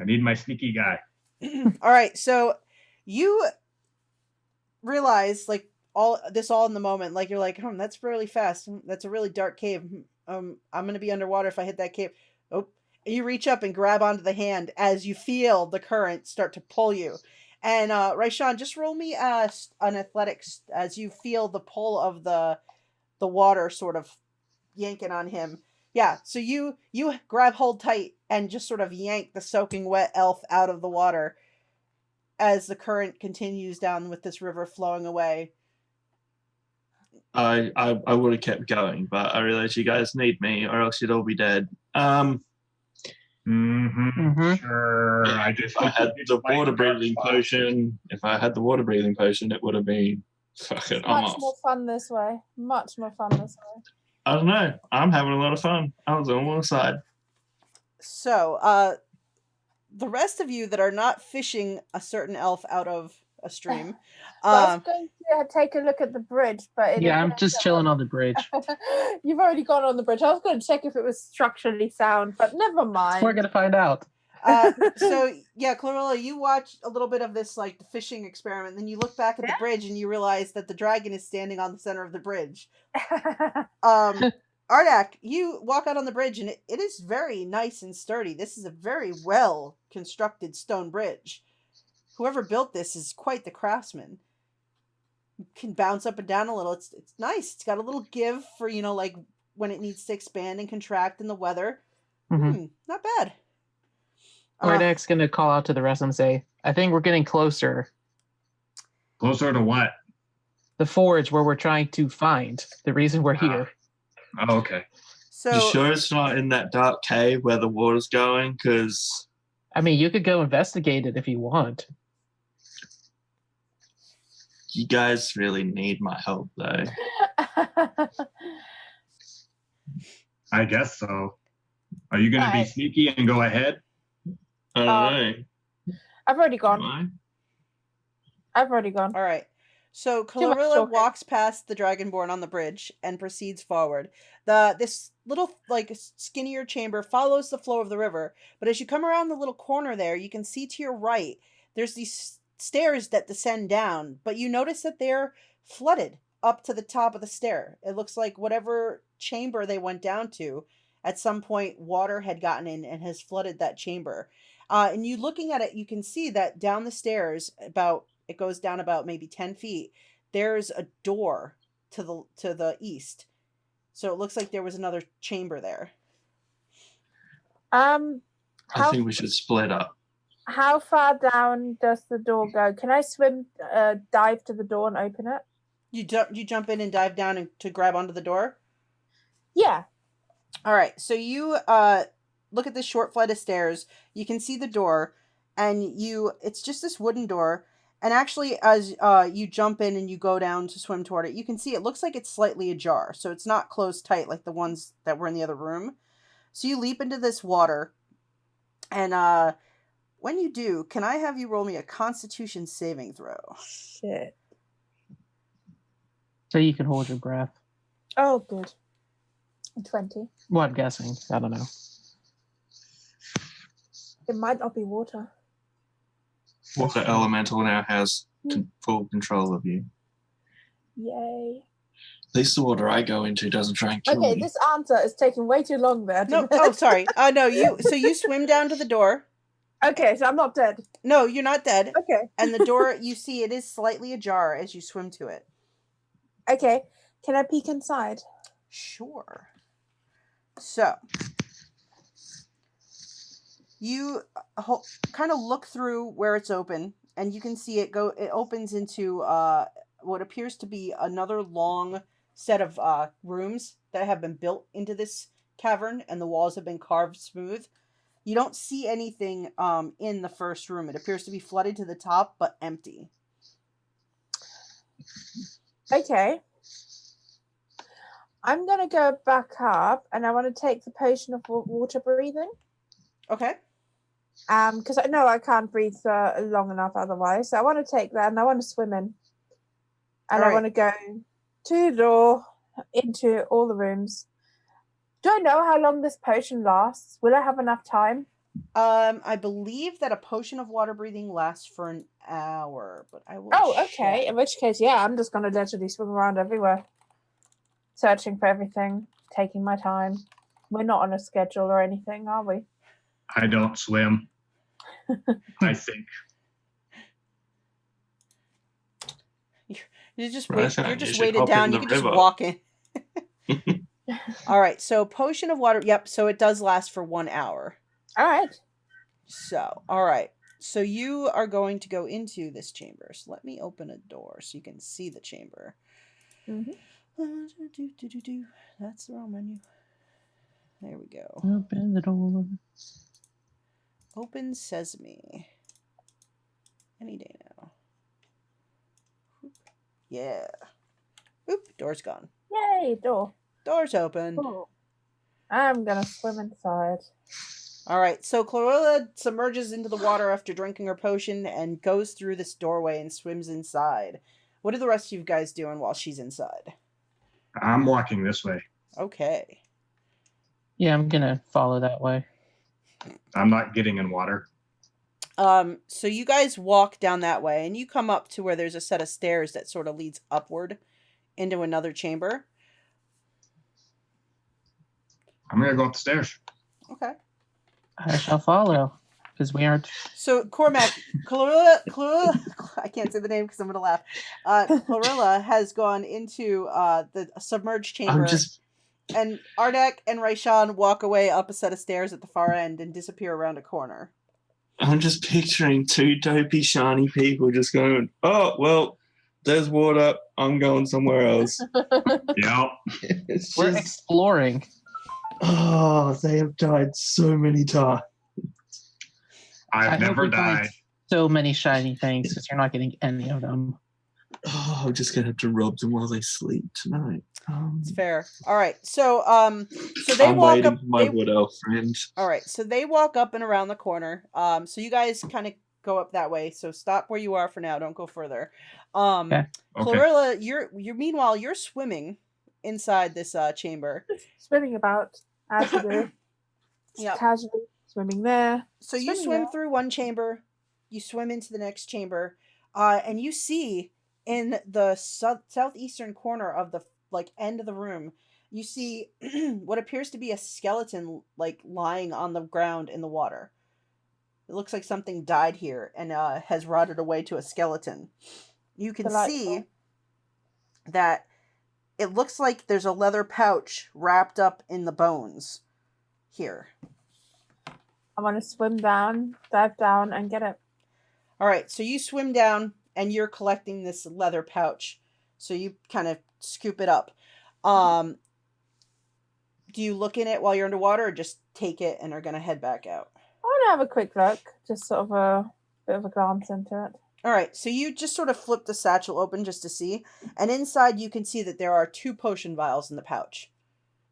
need my sneaky guy. All right, so you realize like all in the moment, like you're like, that's really fast. That's a really dark cave. I'm gonna be underwater if I hit that cave. Oh. You reach up and grab onto the hand as you feel the current start to pull you. And Raishan, just roll me an athletics as you feel the pull of the water sort of yanking on him. Yeah, so you grab hold tight and just sort of yank the soaking wet elf out of the water as the current continues down with this river flowing away. I would have kept going, but I realized you guys need me or else you'd all be dead. Sure. Yeah, if I had the water breathing potion, it would have been fucking Much more fun this way. Much more fun this way. I don't know. I'm having a lot of fun. I was on one side. So, the rest of you that are not fishing a certain elf out of a stream. I was going to take a look at the bridge, but Yeah, I'm just chilling on the bridge. You've already gone on the bridge. I was going to check if it was structurally sound, but never mind. We're gonna find out. So yeah, Clarilla, you watch a little bit of this like the fishing experiment, then you look back at the bridge and you realize that the dragon is standing on the center of the bridge. Ardak, you walk out on the bridge and it is very nice and sturdy. This is a very well constructed stone bridge. Whoever built this is quite the craftsman. You can bounce up and down a little. It's nice. It's got a little give for, like when it needs to expand and contract in the weather. Not bad. Ardak's gonna call out to the rest of them and say, I think we're getting closer. Closer to what? The forge where we're trying to find the reason we're here. Oh, okay. So You sure it's not in that dark cave where the water's going? Because I mean, you could go investigate it if you want. you guys really need my help, though. I guess so. Are you going to be Alright. sneaky and go ahead? I don't know. I've already Am gone. I? I've already gone. all right. So Too much Clarilla talking. walks past the Dragonborn on the bridge and proceeds forward. This little like skinnier chamber follows the flow of the river, but as you come around the little corner there, you can see to your right there's these stairs that descend down, but you notice that they're flooded up to the top of the stair. It looks like whatever chamber they went down to, at some point water had gotten in and has flooded that chamber. And you looking at it, you can see that down the stairs it goes down about maybe 10 feet. There's a door to the east. So it looks like there was another chamber there. I How think we should split up. how far down does the door go? Can I swim, dive to the door and open it? You jump in and dive down to grab onto the door? Yeah. All right. So you look at this short flight of stairs. You can see the door, and it's just this wooden door. And actually, as you jump in and you go down to swim toward it, you can see it looks like it's slightly ajar. So it's not closed tight like the ones that were in the other room. So you leap into this water. And when you do, can I have you roll me a Constitution saving throw? Shit. So you can hold your breath. Oh, good. 20. Well, I'm guessing. I don't know. It might not be water. Water elemental now has full control of you. Yay. At least the water I go into doesn't try and kill Okay, me. this answer is taking way too long there. No. Oh, sorry. No. You swim down to the door. Okay, so I'm not dead. No, you're not dead. Okay. And the door, you see, it is slightly ajar as you swim to it. Okay. Can I peek inside? Sure. So, you kind of look through where it's open, and you can see it opens into what appears to be another long set of rooms that have been built into this cavern, and the walls have been carved smooth. You don't see anything in the first room. It appears to be flooded to the top, but empty. Okay. I'm going to go back up, and I want to take the potion of water breathing. Okay. Because I know I can't breathe long enough otherwise. So I want to take that, and I want to swim in. And I want to go to the door, into all the rooms. Do I know how long this potion lasts? Will I have enough time? I believe that a potion of water breathing lasts for an hour, but I will. Oh, okay. check. In which case, yeah, I'm just going to literally swim around everywhere, searching for everything, taking my time. We're not on a schedule or anything, are we? I don't swim. I think. You just Right, wait. so You're you just should weighted hop down. in You the can just river. walk in. All right. So potion of water. Yep. So it does last for 1 hour. All right. So all right. So you are going to go into this chamber. So let me open a door so you can see the chamber. Mhm. That's the wrong menu. There we go. Open the door. Open sesame. Any day now. Yeah. Oop, door's gone. Yay, door. Door's open. Cool. I'm going to swim inside. All right, so Clarilla submerges into the water after drinking her potion and goes through this doorway and swims inside. What are the rest of you guys doing while she's inside? I'm walking this way. Okay. Yeah, I'm gonna follow that way. I'm not getting in water. So you guys walk down that way, and you come up to where there's a set of stairs that sort of leads upward into another chamber. I'm gonna go up the stairs. Okay. I shall follow, because we aren't. So Cormac, Clarilla, I can't say the name because I'm gonna laugh. Clarilla has gone into the submerged chamber. And Ardak and Raishan walk away up a set of stairs at the far end and disappear around a corner. I'm just picturing two dopey, shiny people just going, oh, well, there's water. I'm going somewhere else. Yep. It's We're just, exploring. Oh, they have died so many times. I've hope never we find died. so many shiny things because you're not getting any of them. Oh, I'm just gonna have to rub them while they sleep tonight. It's fair. All right. So they I'm walk waiting up. for my They, wood elf friend. all right. So they walk up and around the corner. So you guys kind of go up that way. So stop where you are for now. Don't go further. Okay. Clarilla, you're meanwhile you're swimming inside this chamber. Swimming about as we do. Yep. Casually swimming there. So you swimming swim there. through one chamber, you swim into the next chamber, and you see in the southeastern corner of the end of the room, you see what appears to be a skeleton lying on the ground in the water. It looks like something died here and has rotted away to a skeleton. You can see that it looks like there's a leather pouch wrapped up in the bones here. I want to swim down, dive down, and get it. All right, so you swim down and you're collecting this leather pouch. So you kind of scoop it up. Do you look in it while you're underwater or just take it and are going to head back out? I want to have a quick look, just sort of a bit of a glance into it. All right, so you just sort of flip the satchel open just to see. And inside you can see that there are 2 potion vials in the pouch.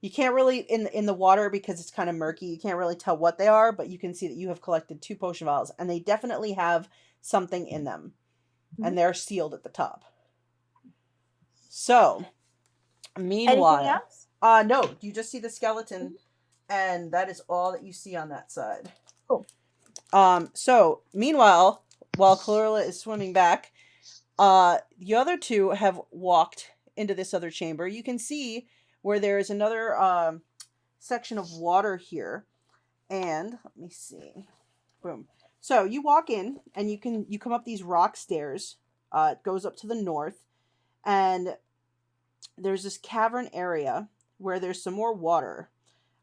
You can't really, in the water because it's kind of murky, you can't really tell what they are, but you can see that you have collected 2 potion vials, and they definitely have something in them. And they're sealed at the top. So, meanwhile... Anything else? No, you just see the skeleton, and that is all that you see on that side. Cool. So, meanwhile, while Clarilla is swimming back, the other 2 have walked into this other chamber. You can see where there is another section of water here. And let me see. Boom. So you walk in and you come up these rock stairs. It goes up to the north, and there's this cavern area where there's some more water.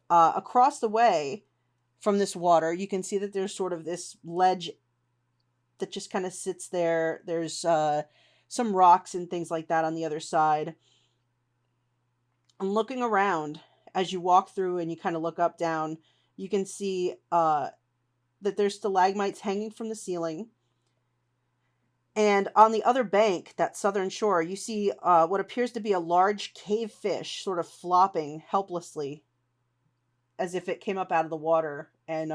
Across the way from this water, you can see that there's sort of this ledge that just kind of sits there. There's some rocks and things like that on the other side. And looking around as you walk through and you kind of look up down, you can see that there's stalagmites hanging from the ceiling. And on the other bank, that southern shore, you see what appears to be a large cave fish sort of flopping helplessly as if it came up out of the water and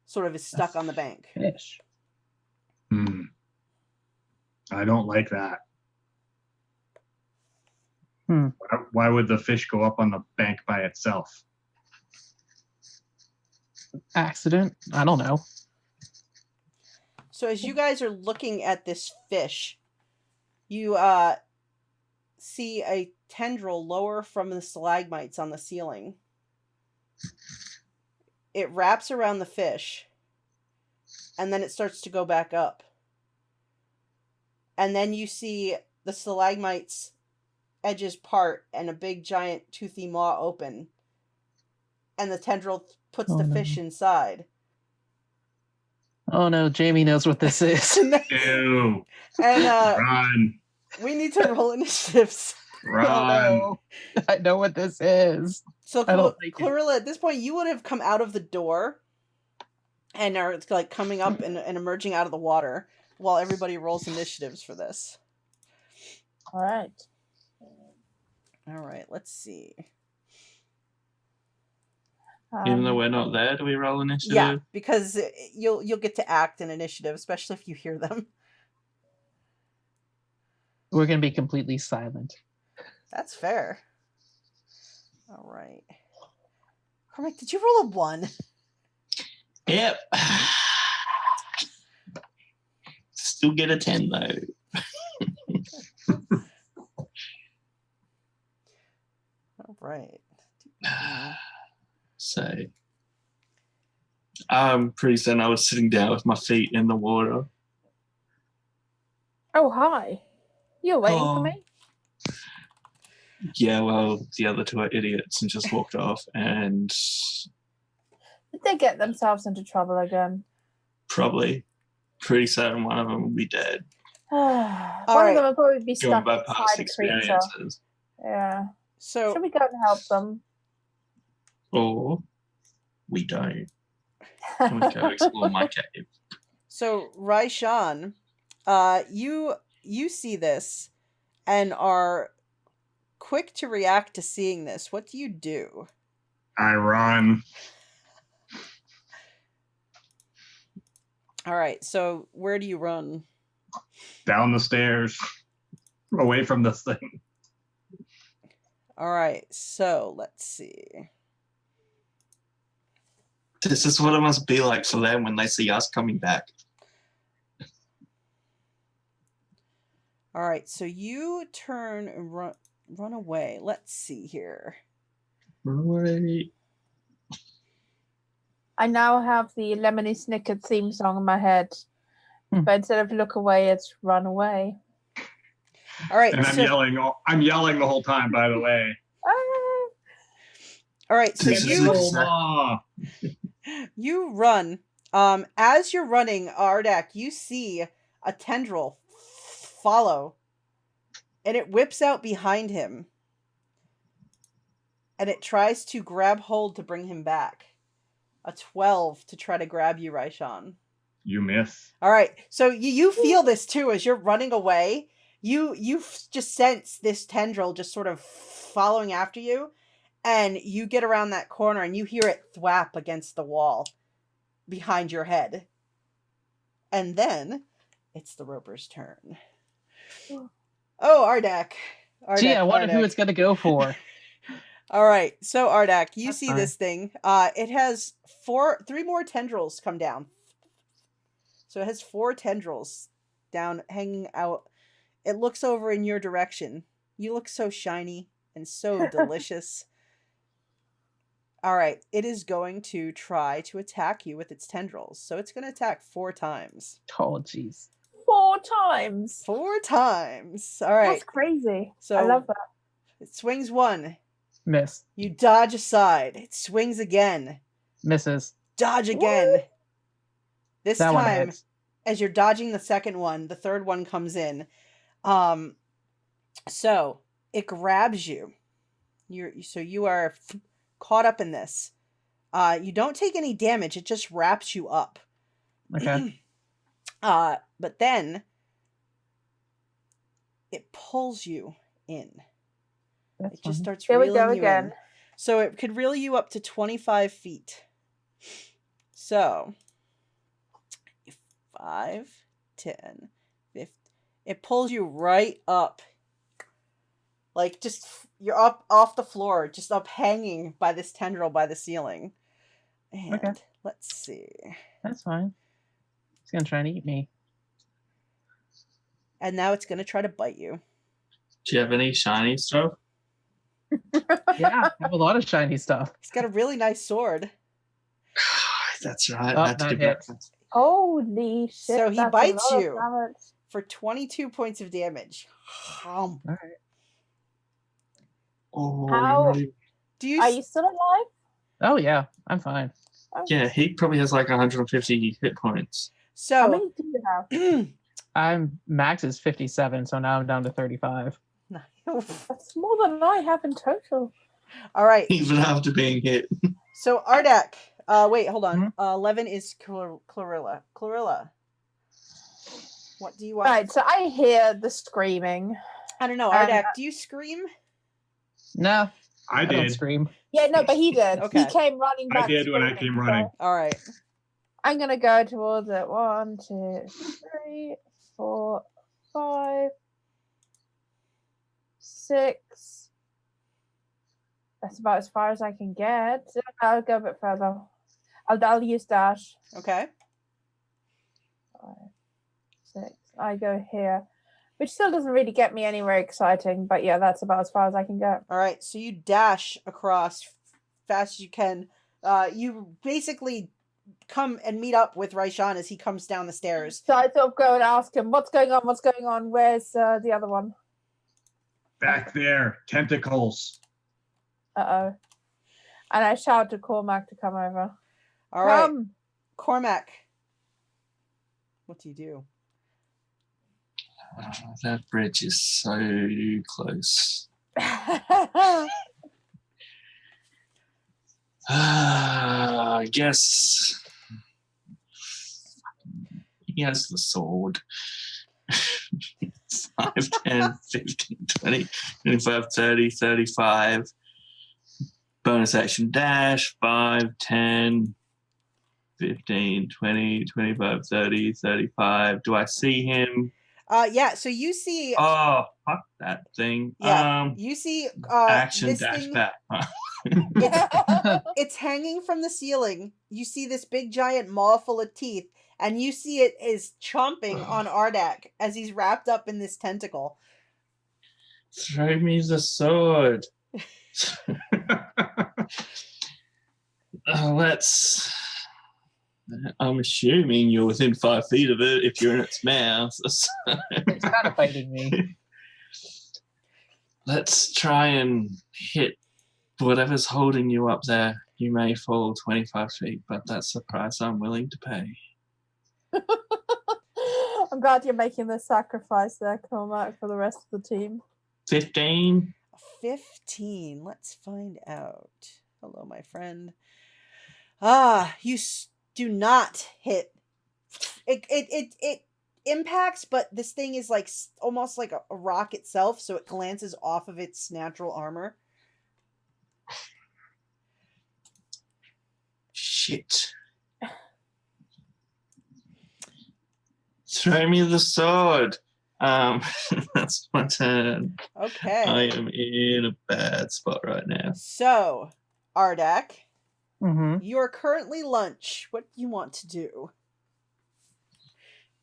sort of is stuck on the bank. Fish. I don't like that. Hmm. Why would the fish go up on the bank by itself? Accident? I don't know. So as you guys are looking at this fish, you see a tendril lower from the stalagmites on the ceiling. It wraps around the fish, and then it starts to go back up. And then you see the stalagmites' edges part and a big giant toothy maw open. And the tendril puts the fish inside. Oh no, Jamie knows what this is. Ew. And Run. we need to roll initiatives. Run. Oh, no. I know what this is. So I don't like it. Clarilla, at this point, you would have come out of the door and are coming up and emerging out of the water while everybody rolls initiatives for this. All right. All right, let's see. Even though we're not there, do we roll initiative? Yeah, because you'll get to act in initiative, especially if you hear them. We're going to be completely silent. That's fair. All right. Cormac, did you roll a 1? Yep. Still get a 10 though. All right. So I'm pretty certain I was sitting down with my feet in the water. Oh, hi. You're waiting for Oh. me? Yeah, well, the other 2 are idiots and just walked off, and Did they get themselves into trouble again? probably pretty certain one of them will be dead. One right. of them will probably be Going stuck by past inside a creature. experiences. Yeah. So Should we go and help them? Or we don't. I'm going to go explore my cave. So, Raishan, you see this and are quick to react to seeing this. What do you do? I run. All right. So, where do you run? Down the stairs. Away from this thing. All right. So, let's see. This is what it must be like for them when they see us coming back. All right. So, you turn and run away. Let's see here. Right. I now have the Lemony Snicket theme song in my head. But instead of look away, it's run away. All right. And I'm yelling the whole time, by the way. All right. So you run. As you're running, Ardak, you see a tendril follow, and it whips out behind him, and it tries to grab hold to bring him back. A 12 to try to grab you, Raishan. You miss. All right. So you feel this too as you're running away. You just sense this tendril just sort of following after you, and you get around that corner and you hear it thwap against the wall behind your head. And then it's the roper's turn. Oh, Ardak. Gee, I wonder who it's going to go for. All right. So, Ardak, you That's see fine. this thing. It has 3 more tendrils come down. So it has 4 tendrils down, hanging out. It looks over in your direction. You look so shiny and so delicious. All right. It is going to try to attack you with its tendrils. So it's going to attack 4 times. Oh, jeez. 4 times. 4 times. All right. That's crazy. So I love that. It swings 1. Miss. You dodge aside. It swings again. Misses. Dodge again. Woo! This That one time, hits. as you're dodging the second one, the third one comes in. So it grabs you. You are caught up in this. You don't take any damage. It just wraps you up. Okay. But then it pulls you in. That's It just fine. starts Here we reeling go you again. in. So it could reel you up to 25 feet. So 5, 10, 15. It pulls you right up. Like just you're up off the floor, just up hanging by this tendril by the ceiling. And Okay. let's see. That's fine. It's going to try and eat me. And now it's going to try to bite you. Do you have any shiny stuff? Yeah, I have a lot of shiny stuff. He's got a really nice sword. That's right. Oh, I had to that do hits. breakfast. Holy shit. So he that's a bites lot of you. damage. For 22 points of damage. All right. Oh, How- you know, Do you? Are you still alive? Oh, yeah. I'm fine. yeah, he probably has like 150 hit points. How So many do you have? I'm max is 57, so now I'm down to 35. That's more than I have in total. all right. Even after being hit. So Ardak. Wait, hold on. 11 is Clarilla. Clarilla. What do you want? Right, so I hear the screaming. I don't know. Ardak, do you scream? No, I don't did. scream. Yeah, no, but he did. Okay. He came running I back. did when I screaming, came running. All right. I'm gonna go towards it. 1, 2, 3, 4, 5, 6. That's about as far as I can get. I'll go a bit further. I'll use dash. Okay. 5, 6. I go here, which still doesn't really get me anywhere exciting. But yeah, that's about as far as I can go. All right. So you dash across fast as you can. You basically come and meet up with Raishan as he comes down the stairs. So I sort of go and ask him, "What's going on? What's going on? Where's the other one?" Back there. Tentacles. And I shout to Cormac to come over. All right. Come. Cormac. What do you do? Oh, that bridge is so close. I guess he has the sword. 5, 10, 15, 20, 25, 30, 35. Bonus action dash. 5, 10, 15, 20, 25, 30, 35. Do I see him? Yeah, so you see Oh, fuck that thing. you see Action this dash thing, back. it's hanging from the ceiling. You see this big giant maw full of teeth, and you see it is chomping on Ardak as he's wrapped up in this tentacle. Throw me the sword. Let's. I'm assuming you're within 5 feet of it if you're in its mouth. It's kind of fighting me. Let's try and hit whatever's holding you up there. You may fall 25 feet, but that's the price I'm willing to pay. I'm glad you're making the sacrifice there, Cormac, for the rest of the team. 15. 15. Let's find out. Hello, my friend. You do not hit. It impacts, but this thing is like almost like a rock itself, so it glances off of its natural armor. Shit. Throw me the sword. That's my turn. Okay. I am in a bad spot right now. So, Ardak, Mm-hmm. you are currently lunch. What do you want to do?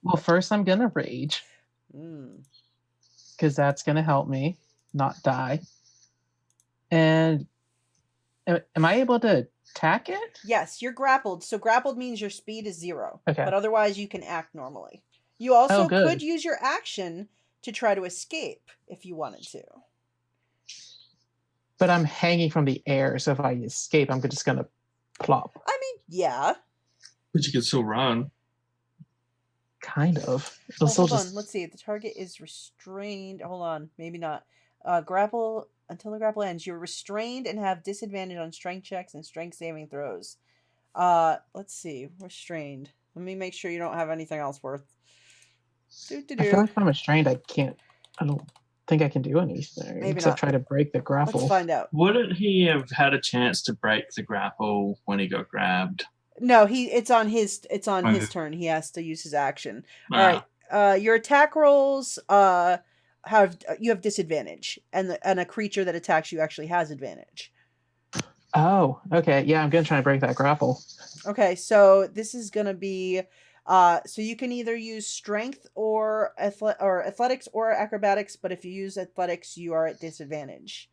Well, first I'm gonna rage because that's gonna help me not die. And am I able to attack it? Yes, you're grappled. So grappled means your speed is 0. Okay. But otherwise you can act normally. You also good. could use your action to try to escape if you wanted to. But I'm hanging from the air, so if I escape, I'm just gonna plop. I mean, yeah. But you can still run. Kind of. Oh, hold on. Let's see. The target is restrained. Hold on. Maybe not. Grapple until the grapple ends. You're restrained and have disadvantage on strength checks and strength saving throws. Let's see. Restrained. Let me make sure you don't have anything else worth. I feel like if I'm restrained, I don't think I can do anything. Maybe except not. try to break the grapple. Let's find out. Wouldn't he have had a chance to break the grapple when he got grabbed? No, it's on his turn. He has to use his action. All right. Your attack rolls you have disadvantage, and a creature that attacks you actually has advantage. Oh, okay. Yeah, I'm gonna try to break that grapple. Okay, so this is gonna be so you can either use strength or athletics or acrobatics, but if you use athletics, you are at disadvantage.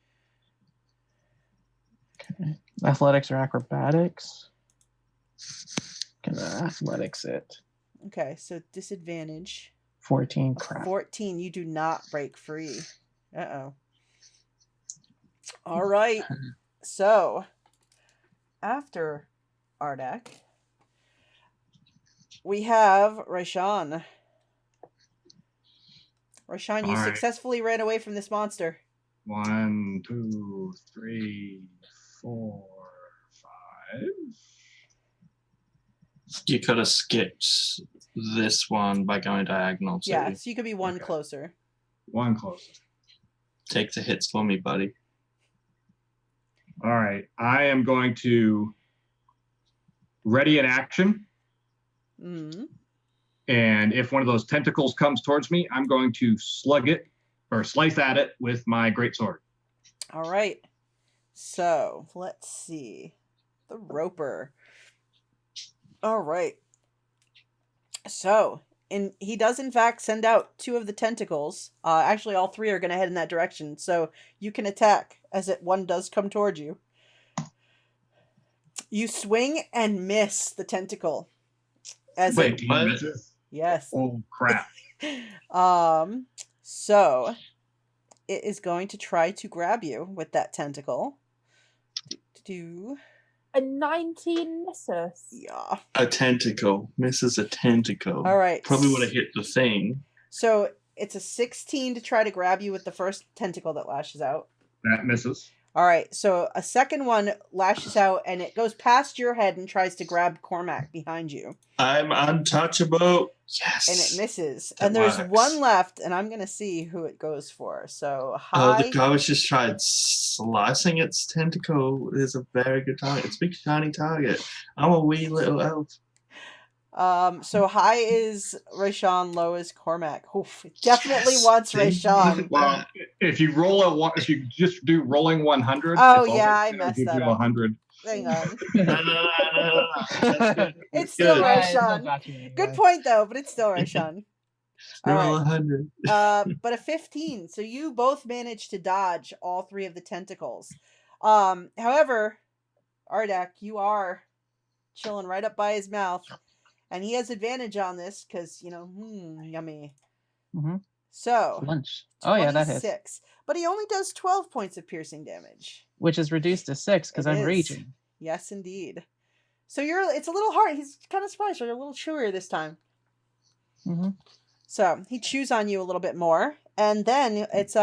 Okay. Athletics or acrobatics? Can athletics it? Okay, so disadvantage. 14. Crap. 14. You do not break free. Uh-oh. All right. So, after Ardak, we have Raishan. Raishan, you successfully ran away from this monster. 1, 2, 3, 4, 5. You could have skipped this one by going diagonal too. Yeah, so you could be one closer. One closer. Take the hits for me, buddy. All right. I am going to ready an action. Mm-hmm. And if one of those tentacles comes towards me, I'm going to slug it or slice at it with my greatsword. All right. So let's see. The roper. All right. So, he does in fact send out 2 of the tentacles. Actually, all 3 are going to head in that direction. So you can attack as one does come toward you. You swing and miss the tentacle. Wait, what? Yes. Oh crap. So it is going to try to grab you with that tentacle. A 19 misses. Yeah. A tentacle. Misses a tentacle. All right. Probably would have hit the thing. So it's a 16 to try to grab you with the first tentacle that lashes out. That misses. All right, so a second one lashes out and it goes past your head and tries to grab Cormac behind you. I'm untouchable. Yes. And it misses. That And there's works. one left, and I'm going to see who it goes for. So, Oh, the hi. ghost just tried slicing its tentacle. It's a very good target. It's a big shiny target. I'm a wee little elf. So high is Rayshawn, low is Cormac. Oof, definitely Yes. wants See? Look Rayshawn. at Well, that. if you roll if you just do rolling 100, Oh, it's yeah, I always gonna messed give that you up. 100. Hang on. No. That's good. It's still good. Rayshawn. Good point, though, but it's still Rayshawn. All Roll right. 100. But a 15. So you both managed to dodge all three of the tentacles. However, Ardak, you are chilling right up by his mouth. And he has advantage on this because, yummy. Mm-hmm. So, Lunch. Oh, yeah, that hits. 26. But he only does 12 points of piercing damage. Which is reduced to 6 because It I'm is. raging. Yes, indeed. So it's a little hard. He's kind of surprised. You're a little chewier this time. Mm-hmm. So he chews on you a little bit more. And then it's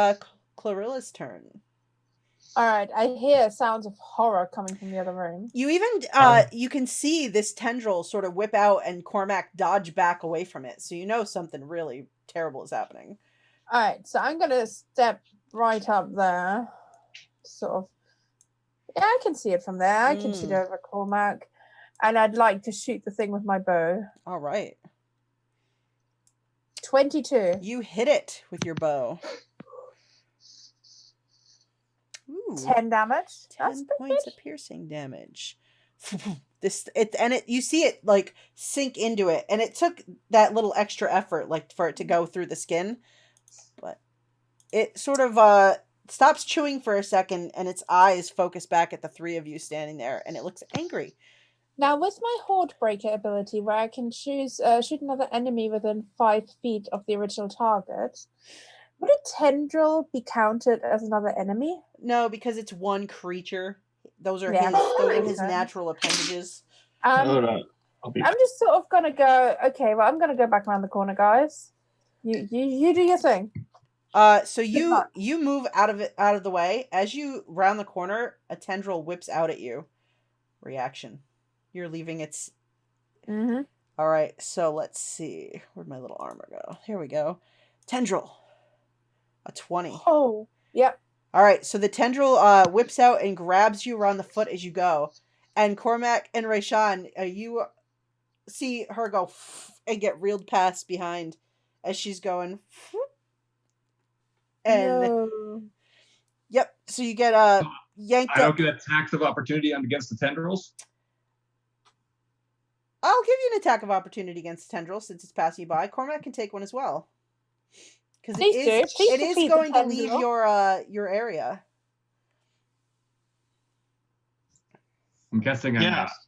Clarilla's turn. All right, I hear sounds of horror coming from the other room. You even you can see this tendril sort of whip out and Cormac dodge back away from it. So you know something really terrible is happening. All right, so I'm gonna step right up there, sort of. Yeah, I can see it from there. I can see it over Cormac, and I'd like to shoot the thing with my bow. All right. 22. You hit it with your bow. Ooh, 10 damage. 10 points of piercing damage. You see it like sink into it, and it took that little extra effort like for it to go through the skin, but it sort of stops chewing for a second, and its eyes focus back at the three of you standing there, and it looks angry. Now, with my Horde Breaker ability, where I can choose shoot another enemy within 5 feet of the original target, would a tendril be counted as another enemy? No, because it's one creature. Those are Yeah, his natural appendages. Hold on. I'll be I'm just sort of gonna go. Okay, well, I'm gonna go back around the corner, guys. You do your thing. So you move out of the way. As you round the corner, a tendril whips out at you. Reaction. You're leaving its. Mm-hmm. All right. So let's see. Where'd my little armor go? Here we go. Tendril. A 20. Oh, yep. All right. So the tendril whips out and grabs you around the foot as you go, and Cormac and Rayshawn, you see her go and get reeled past behind as she's going. And no. Yep. So you get yanked I up. don't get attacks of opportunity against the tendrils. I'll give you an attack of opportunity against the tendril since it's passing you by. Cormac can take one as well. Because it is going to leave your area. I'm guessing I Yeah. missed.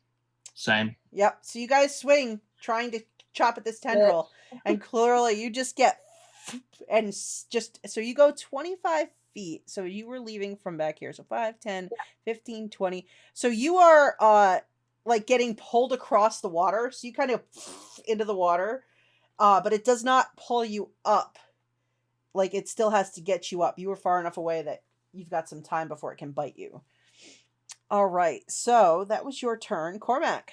Same. Yep. So you guys swing, trying to chop at this tendril. And Clarilla, you just get... And just... So you go 25 feet. So you were leaving from back here. So 5, 10, 15, 20. So you are... like getting pulled across the water. So you kind of into the water. But it does not pull you up. Like it still has to get you up. You were far enough away that you've got some time before it can bite you. All right. So that was your turn. Cormac.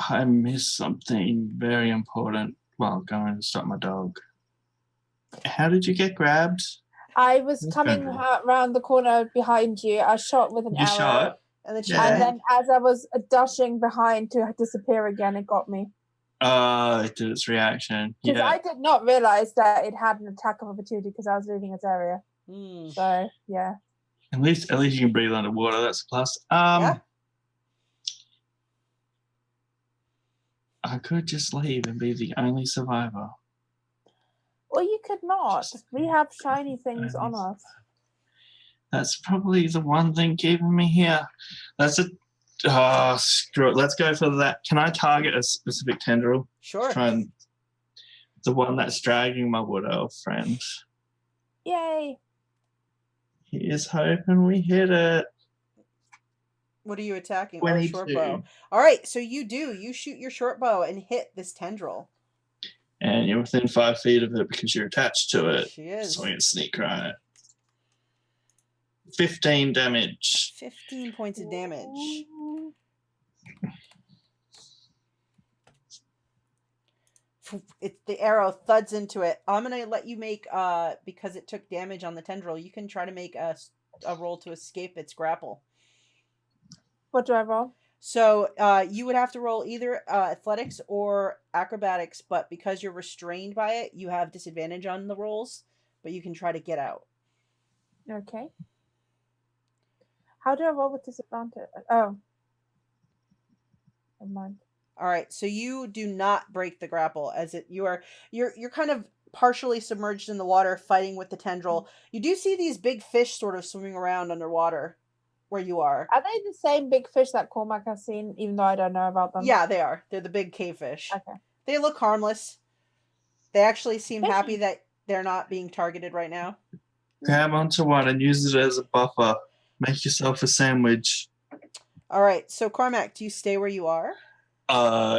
I missed something very important while going to stop my dog. How did you get grabbed? I was coming around the corner behind you. I shot with an arrow. Shot? And then, And then as I was dashing behind to disappear again, it got me. It did its reaction. Because I did not realize that it had an attack of opportunity because I was leaving its area. So, yeah. At least you can breathe underwater. That's a plus. Yeah. I could just leave and be the only survivor. Or you could not. We have shiny things on us. That's probably the one thing keeping me here. That's screw it. Let's go for that. Can I target a specific tendril? Sure. Try and the one that's dragging my wood elf friend. Yay. Here's hoping we hit it. What are you attacking? 22. Oh, short bow. All right, so you do. You shoot your short bow and hit this tendril. And you're within 5 feet of it because you're attached to it. She is. So we can sneak right. 15 damage. 15 points of damage. The arrow thuds into it. I'm gonna let you make because it took damage on the tendril. You can try to make a roll to escape its grapple. What do I roll? So you would have to roll either athletics or acrobatics, but because you're restrained by it, you have disadvantage on the rolls. But you can try to get out. Okay. How do I roll with disadvantage? Oh, never mind. All right, so you do not break the grapple as you're kind of partially submerged in the water fighting with the tendril. You do see these big fish sort of swimming around underwater where you are. Are they the same big fish that Cormac has seen, even though I don't know about them? Yeah, they are. They're the big cave fish. Okay. They look harmless. They actually seem Fishy. happy that they're not being targeted right now. Grab onto one and use it as a buffer. Make yourself a sandwich. All right, so Cormac, do you stay where you are?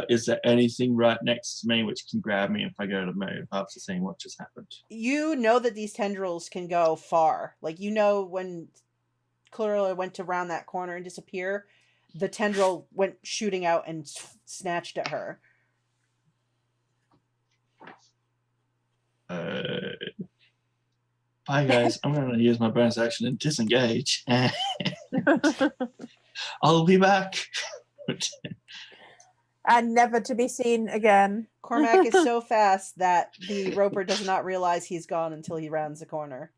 Is there anything right next to me which can grab me if I go to move after seeing what just happened? You know that these tendrils can go far. Like, you know, when Clarilla went to round that corner and disappear, the tendril went shooting out and snatched at her. Bye, guys. I'm going to use my bonus action and disengage. I'll be back. And never to be seen again. Cormac is so fast that the roper does not realize he's gone until he rounds the corner.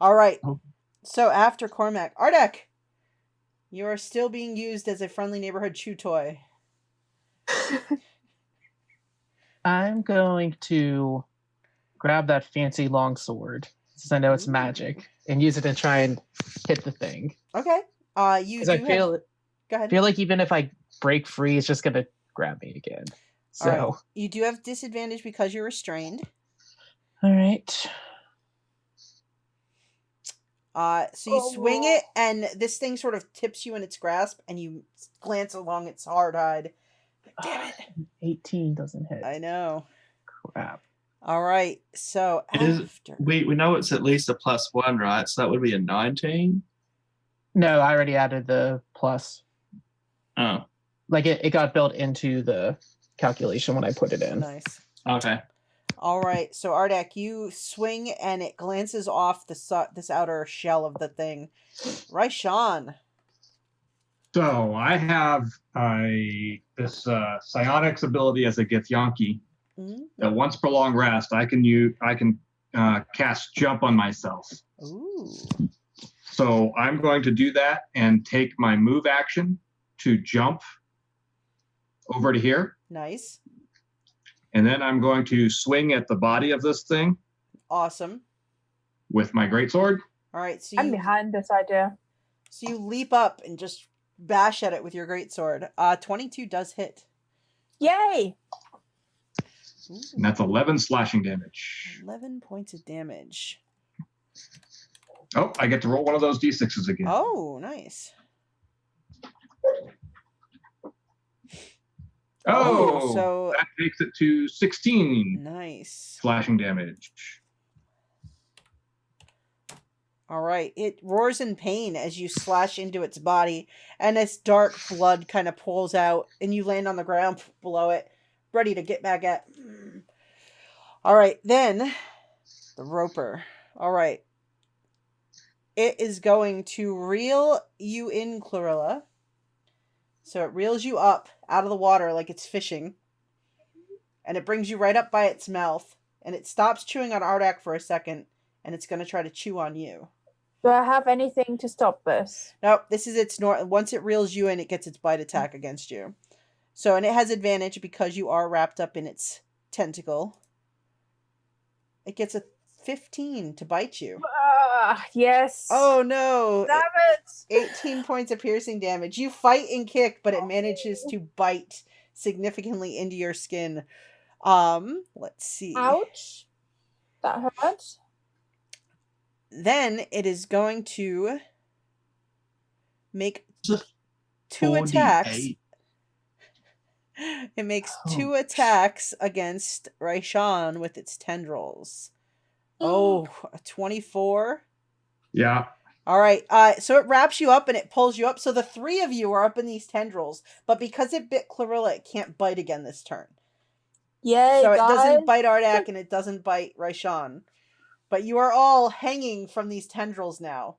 All right. So after Cormac, Ardek, you are still being used as a friendly neighborhood chew toy. I'm going to grab that fancy longsword, since I know it's magic, and use it to try and hit the thing. Okay. You do Go ahead. feel like even if I break free, it's just gonna grab me again. So All right. You do have disadvantage because you're restrained. all right. So you swing it, and this thing sort of tips you in its grasp, and you glance along its hard hide. Damn it! 18 doesn't hit. I know. Crap. All right. So after we know it's at least a +1, right? So that would be a 19. No, I already added the plus. Oh, Like it got built into the calculation when I put it in. Nice. okay. All right. So Ardek, you swing, and it glances off this outer shell of the thing. Raishan. So I have this psionics ability as a Githyanki. Mm-hmm. That once per long rest, I can cast jump on myself. Ooh. So I'm going to do that and take my move action to jump over to here. Nice. And then I'm going to swing at the body of this thing Awesome. with my greatsword. All right. So I'm behind this idea. So you leap up and just bash at it with your greatsword. 22 does hit. Yay! Ooh. And that's 11 slashing damage. 11 points of damage. Oh, I get to roll one of those d6s again. Oh, nice. Oh, so that takes it to 16 nice. slashing damage. All right. It roars in pain as you slash into its body, and its dark blood kind of pulls out, and you land on the ground below it, ready to get back at. All right. Then the roper. All right. It is going to reel you in, Clarilla. So it reels you up out of the water like it's fishing. And it brings you right up by its mouth. And it stops chewing on Ardek for a second. And it's going to try to chew on you. Do I have anything to stop this? Nope, this is its once it reels you in, it gets its bite attack against you. So, and it has advantage because you are wrapped up in its tentacle. It gets a 15 to bite you. Yes. Oh no. Damn it. 18 points of piercing damage. You fight and kick, but it manages to bite significantly into your skin. Let's see. Ouch. That hurts. Then it is going to make Just 2 attacks. It makes 2 attacks against Raishan with its tendrils. Oh, a 24. Yeah. All right. So it wraps you up and it pulls you up. So the three of you are up in these tendrils, but because it bit Clarilla, it can't bite again this turn. Yay, So it guys. doesn't bite Ardak and it doesn't bite Raishan. But you are all hanging from these tendrils now.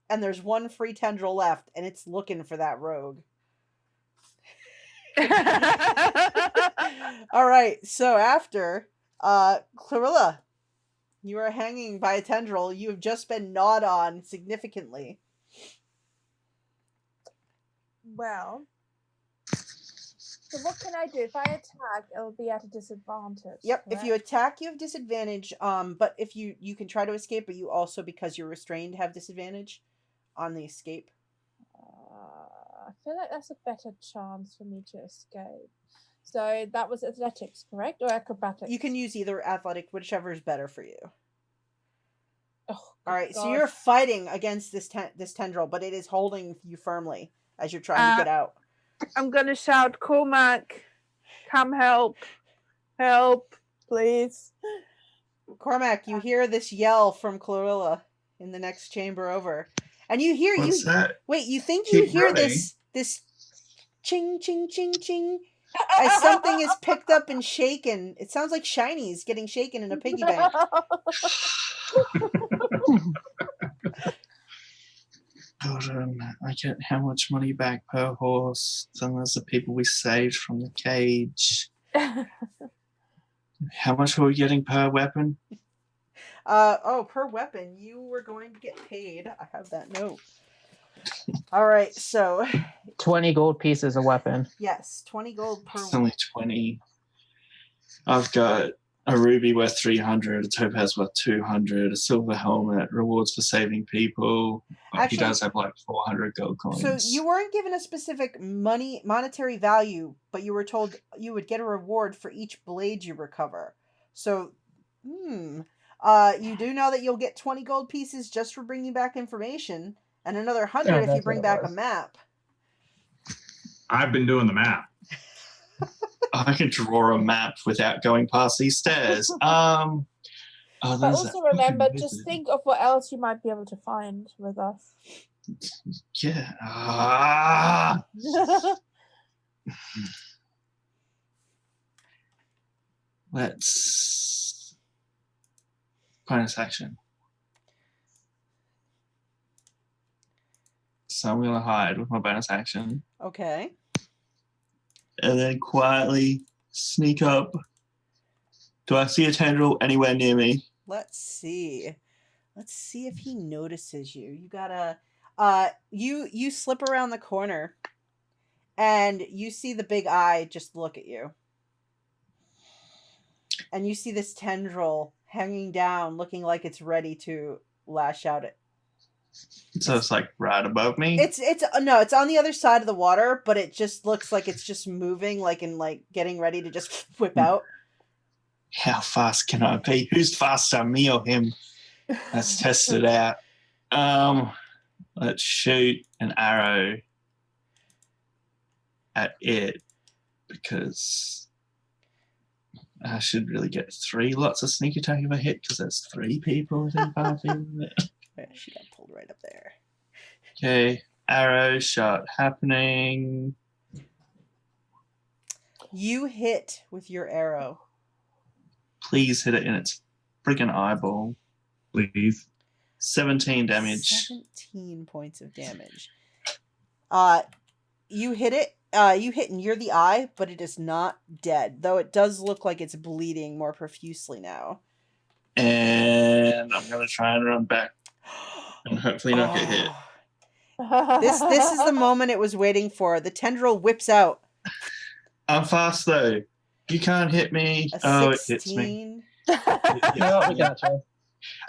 And there's one free tendril left, and it's looking for that rogue. All right. So after Clarilla, you are hanging by a tendril. You have just been gnawed on significantly. Well, so what can I do? If I attack, it'll be at a disadvantage. Yep. Correct? If you attack, you have disadvantage. But if you can try to escape, but you also, because you're restrained, have disadvantage on the escape. I feel like that's a better chance for me to escape. So that was athletics, correct? Or acrobatics? You can use either athletic, whichever is better for you. Oh, all right. God. So you're fighting against this tendril, but it is holding you firmly as you're trying to get out. I'm gonna shout, Cormac, come help. Help, please. Cormac, you hear this yell from Clarilla in the next chamber over. And you hear What's that? Wait, you think Keep you hear running. this ching ching ching ching as something is picked up and shaken. It sounds like shinies getting shaken in a piggy bank. I get how much money back per horse? Then there's the people we saved from the cage. How much were we getting per weapon? Per weapon, you were going to get paid. I have that note. All right, so 20 gold pieces a weapon. yes, 20 gold per It's only 20. I've got a ruby worth 300, a topaz worth 200, a silver helmet, rewards for saving people. Actually, he does have like 400 gold coins. So you weren't given a specific monetary value, but you were told you would get a reward for each blade you recover. So, you do know that you'll get 20 gold pieces just for bringing back information, and another 100 if you bring back a map. I've been doing the map. I can draw a map without going past these stairs. But also remember, just think of what else you might be able to find with us. Yeah. Let's bonus action. So I'm gonna hide with my bonus action. Okay. And then quietly sneak up. Do I see a tendril anywhere near me? Let's see. Let's see if he notices you. You gotta you slip around the corner and you see the big eye just look at you. And you see this tendril hanging down, looking like it's ready to lash out at. So it's like right above me? It's on the other side of the water, but it just looks like it's just moving, like getting ready to just whip out. How fast can I be? Who's faster, me or him? Let's test it out. Let's shoot an arrow at it because I should really get 3 lots of sneak attack if I hit because there's 3 people within 5 feet of it. Yeah, she got pulled right up there. Okay, arrow shot happening. You hit with your arrow. Please hit it in its freaking eyeball. Please. 17 damage. 17 points of damage. You hit it. You hit near the eye, but it is not dead, though it does look like it's bleeding more profusely now. And I'm gonna try and run back and hopefully not get hit. This is the moment it was waiting for. The tendril whips out. I'm fast though. You can't hit me. A it hits me. 16. No, we gotcha.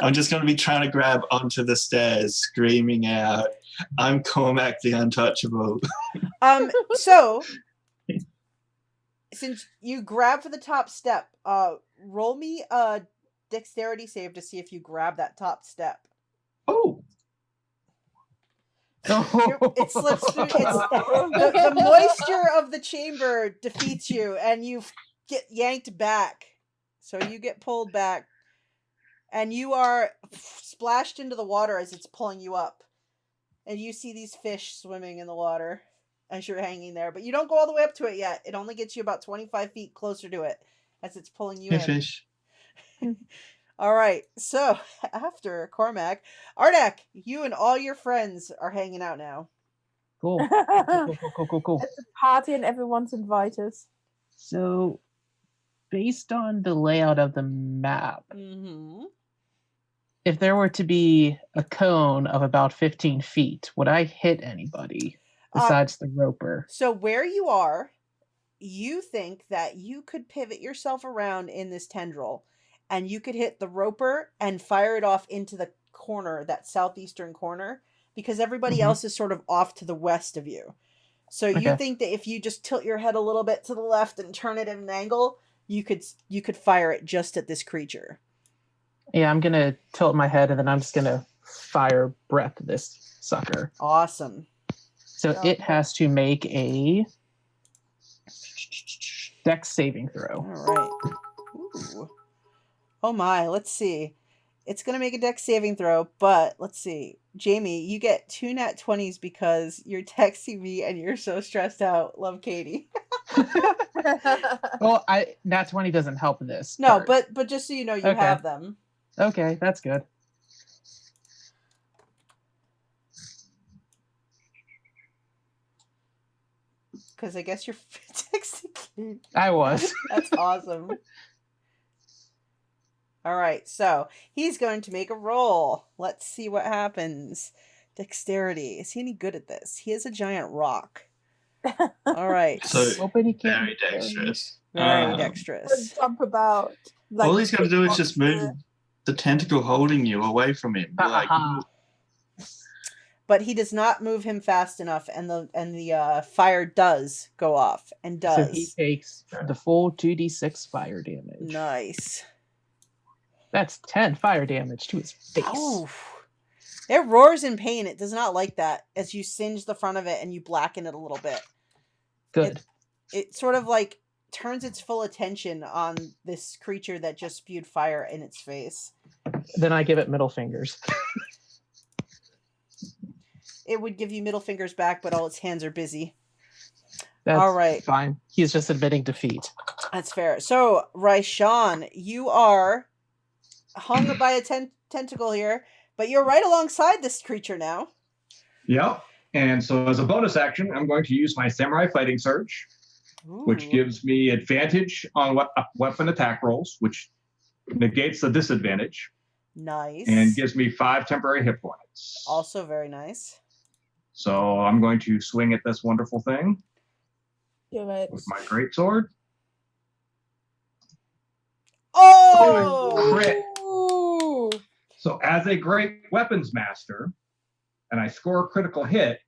I'm just going to be trying to grab onto the stairs, screaming out, "I'm Cormac the Untouchable." So since you grab for the top step, roll me a dexterity save to see if you grab that top step. Oh. It slips through. The moisture of the chamber defeats you, and you get yanked back. So you get pulled back, and you are splashed into the water as it's pulling you up. And you see these fish swimming in the water as you're hanging there, but you don't go all the way up to it yet. It only gets you about 25 feet closer to it as it's pulling you Hey, in. fish. All right, so after Cormac, Ardak, you and all your friends are hanging out now. Cool. Cool. It's a party and everyone's invited. So, based on the layout of the map, Mm-hmm. if there were to be a cone of about 15 feet, would I hit anybody besides the roper? So where you are, you think that you could pivot yourself around in this tendril, and you could hit the roper and fire it off into the corner, that southeastern corner, because everybody else is sort of off to the west of you. So you think that if you just tilt your head a little bit to the left and turn it at an angle, you could fire it just at this creature. Yeah, I'm going to tilt my head, and then I'm just going to fire breath this sucker. Awesome. So it has to make a Dex saving throw. All right. Ooh. Oh my, let's see. It's going to make a Dex saving throw, but let's see. Jamie, you get 2 nat 20s because you're texting me and you're so stressed out. Love, Katie. Well, nat 20 doesn't help this. No, part. but just so you know, you Okay. have them. Okay, that's good. Because I guess you're texting Katie. I was. That's awesome. All right, so he's going to make a roll. Let's see what happens. Dexterity. Is he any good at this? He is a giant rock. All right. So Hoping he can't very dexterous. Very dexterous. Jump about. All he's got to do is just move the tentacle holding you away from him. Be like, But he does not move him fast enough, and the fire does go off and does. So he takes the full 2d6 fire damage. Nice. That's 10 fire damage to his face. Oh. It roars in pain. It does not like that as you singe the front of it and you blacken it a little bit. Good. It sort of like turns its full attention on this creature that just spewed fire in its face. Then I give it middle fingers. It would give you middle fingers back, but all its hands are busy. That's all right. Fine. He's just admitting defeat. That's fair. So, Raishan, you are hung by a tentacle here, but you're right alongside this creature now. Yep. And so as a bonus action, I'm going to use my Samurai Fighting Surge, which gives me advantage on weapon attack rolls, which negates the disadvantage. Nice. And gives me 5 temporary hit points. Also very nice. So I'm going to swing at this wonderful thing. Do it. With my greatsword. Oh! Crit. So as a great weapons master, and I score a critical hit,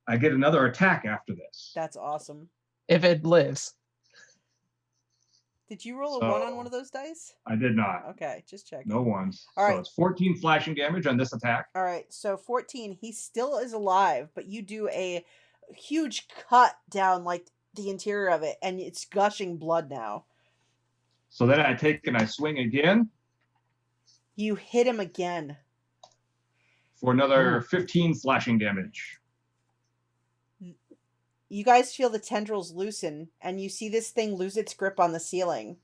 I get another attack after this. That's awesome. If it lives. Did you roll a 1 on one of those dice? I did not. Okay, just checking. No ones. All right. So it's 14 slashing damage on this attack. All right, so 14. He still is alive, but you do a huge cut down like the interior of it, and it's gushing blood now. So then I take and I swing again. You hit him again. For another 15 slashing damage. You guys feel the tendrils loosen, and you see this thing lose its grip on the ceiling.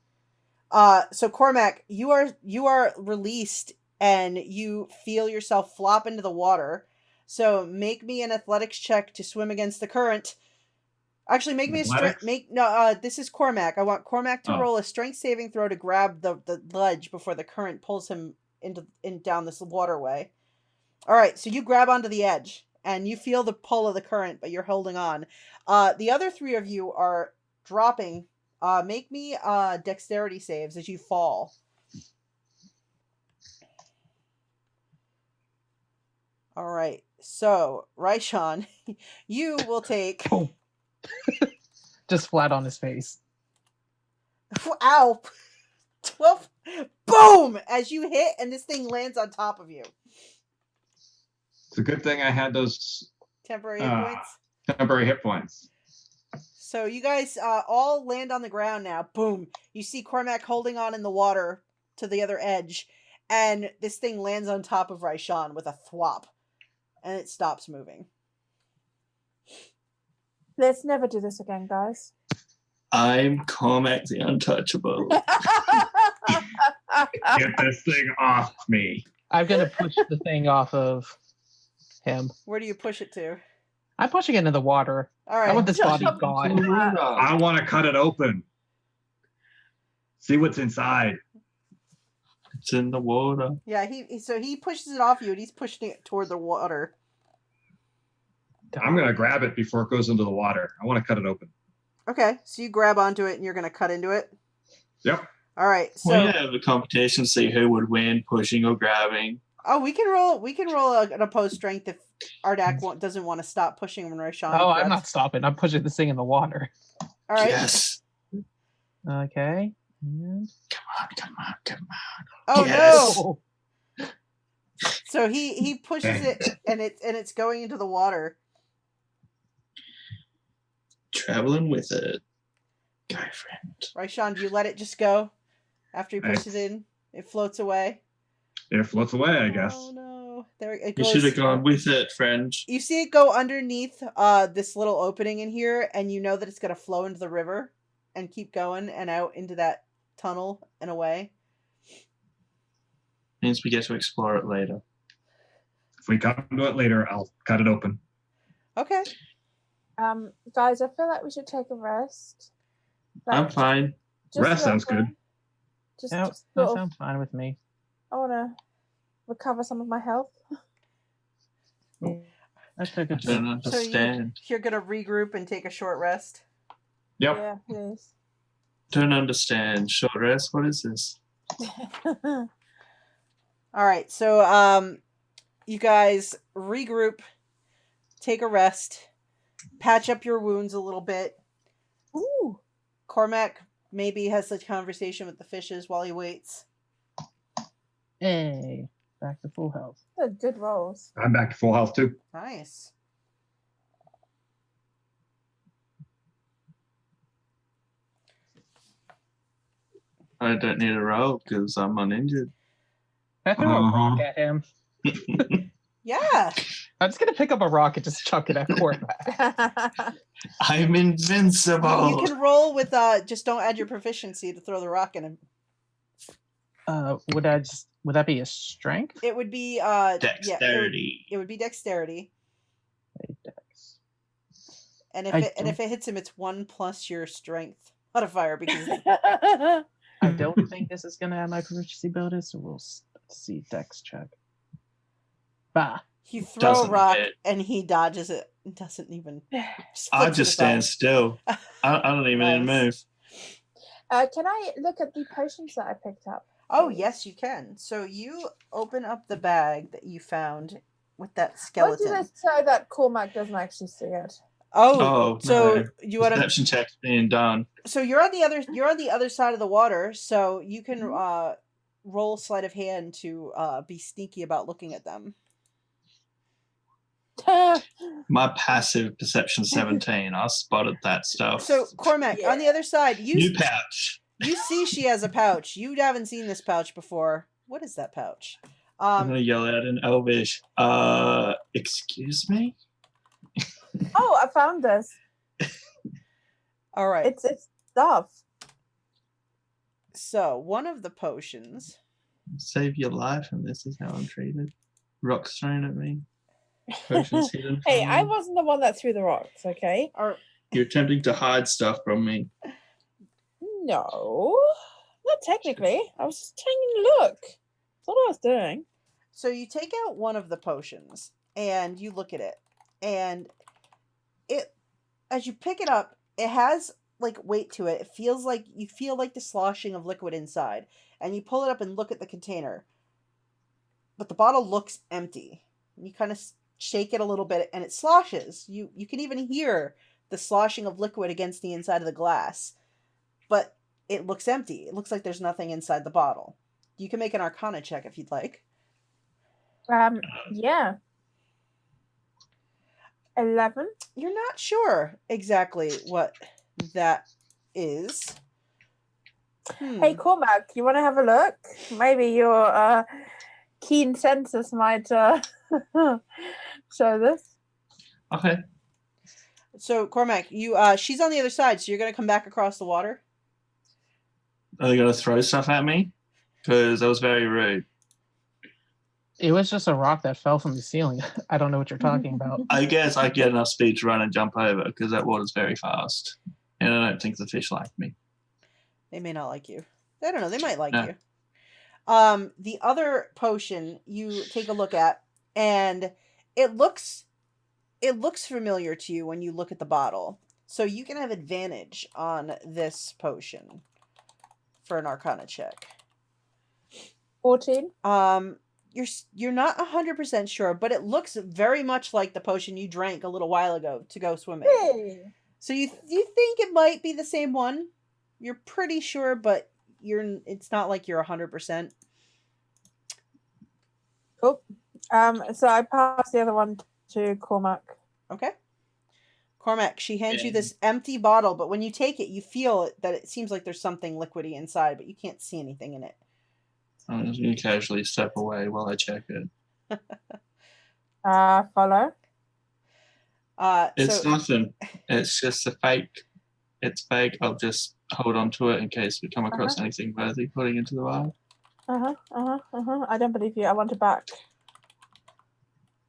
So Cormac, you are released, and you feel yourself flop into the water. So make me an athletics check to swim against the current. Actually, make me a strength. This is Cormac. I want Cormac to roll a strength saving throw to grab the ledge before the current pulls him down this waterway. All right, so you grab onto the edge. And you feel the pull of the current, but you're holding on. The other 3 of you are dropping. Make me dexterity saves as you fall. All right. So, Raishan, you will take... Just flat on his face. Ow! 12... Boom! As you hit, and this thing lands on top of you. It's a good thing I had those temporary hit points. Temporary hit points. So you guys all land on the ground now. Boom. You see Cormac holding on in the water to the other edge, and this thing lands on top of Raishan with a thwop. and it stops moving. Let's never do this again, guys. I'm Cormac the Untouchable. Get this thing off me. I'm gonna push the thing off of him. Where do you push it to? I'm pushing it into the water. All right. I want this body Jump gone. I want to cut it open. See what's inside. It's in the water. Yeah, he pushes it off you, and he's pushing it toward the water. I'm going to grab it before it goes into the water. I want to cut it open. Okay, so you grab onto it, and you're going to cut into it? Yep. All right, so... We have a competition to see who would win, pushing or grabbing. Oh, we can roll an opposed strength if Ardak doesn't want to stop pushing when Raishan. Oh, I'm not stopping. I'm pushing this thing in the water. All right. Yes. Okay. And... Come on. Oh, Yes. no! So he pushes it, and it's going into the water. Traveling with it. Go, friend. Raishan, do you let it just go after you push it in? It floats away. It floats away, I guess. Oh no! There it You goes. should have gone with it, friend. You see it go underneath this little opening in here, and you know that it's going to flow into the river and keep going and out into that tunnel and away. Means we get to explore it later. If we come to it later, I'll cut it open. Okay. Guys, I feel like we should take a rest. I'm fine. Just Rest sounds good. Just, Yep, just that sort of, sounds fine with me. I want to recover some of my health. That's a good I don't thing. understand. You're going to regroup and take a short rest. Yep. Yeah, please. Don't understand. Short rest? What is this? All right. So you guys regroup, take a rest, patch up your wounds a little bit. Ooh. Cormac maybe has a conversation with the fishes while he waits. Hey, back to full health. They're good rolls. I'm back to full health too. Nice. I don't need a roll because I'm uninjured. Can I throw a rock at him? Yeah. I'm just gonna pick up a rock and just chuck it at Cormac. I'm invincible. You can roll with just don't add your proficiency to throw the rock in him. Would that be a strength? It would be Dexterity. Yeah, it would be dexterity. A dex. And I if it hits him, it's 1 plus your strength modifier because I don't think this is gonna have my proficiency bonus, so we'll see dex check. Bah. you throw a Doesn't rock hit. and he dodges it. It doesn't even. I flips to just the stand side. still. I don't even need to Nice. move. Can I look at the potions that I picked up? Oh yes, you can. So you open up the bag that you found with that What skeleton. did it say that Cormac doesn't actually see it? Oh, so no. you want to? Perception check's being done. So you're on the other side of the water, so you can roll sleight of hand to be sneaky about looking at them. My passive perception 17. I spotted that stuff. So Cormac, on the other side, New pouch. you see she has a pouch. You haven't seen this pouch before. What is that pouch? I'm gonna yell out in Elvish. Excuse me? Oh, I found this. All right. It's stuff. So one of the potions. Save your life, and this is how I'm treated. Rocks thrown at me. Potions hidden from Hey, I me. wasn't the one that threw the rocks, okay? You're attempting to hide stuff from me. No, not technically. I was just taking a look. That's all I was doing. So you take out one of the potions and you look at it, and it, as you pick it up, it has like weight to it. It feels like you feel like the sloshing of liquid inside, and you pull it up and look at the container, but the bottle looks empty. You kind of shake it a little bit, and it sloshes. You can even hear the sloshing of liquid against the inside of the glass, but it looks empty. It looks like there's nothing inside the bottle. You can make an Arcana check if you'd like. Yeah. 11. You're not sure exactly what that is. Hey, Cormac, you want to have a look? Maybe your keen senses might show this. Okay. So Cormac, you she's on the other side, so you're gonna come back across the water. Are they going to throw stuff at me? Because that was very rude. It was just a rock that fell from the ceiling. I don't know what you're talking about. I guess I get enough speed to run and jump over because that water's very fast. And I don't think the fish like me. They may not like you. I don't know. They might like No. you. The other potion you take a look at, and it looks familiar to you when you look at the bottle. So you can have advantage on this potion for an Arcana check. 14. You're not 100% sure, but it looks very much like the potion you drank a little while ago to go swimming. Hey. So you think it might be the same one? You're pretty sure, but it's not like you're 100%. Cool. So I pass the other one to Cormac. Okay. Cormac, she hands you this empty bottle, but when you take it, you feel that it seems like there's something liquidy inside, but you can't see anything in it. I'm just going to casually step away while I check it. Follow. It's nothing. It's just a fake. It's fake. I'll just hold on to it in case we come across anything worthy putting into the vial. I don't believe you. I want it back.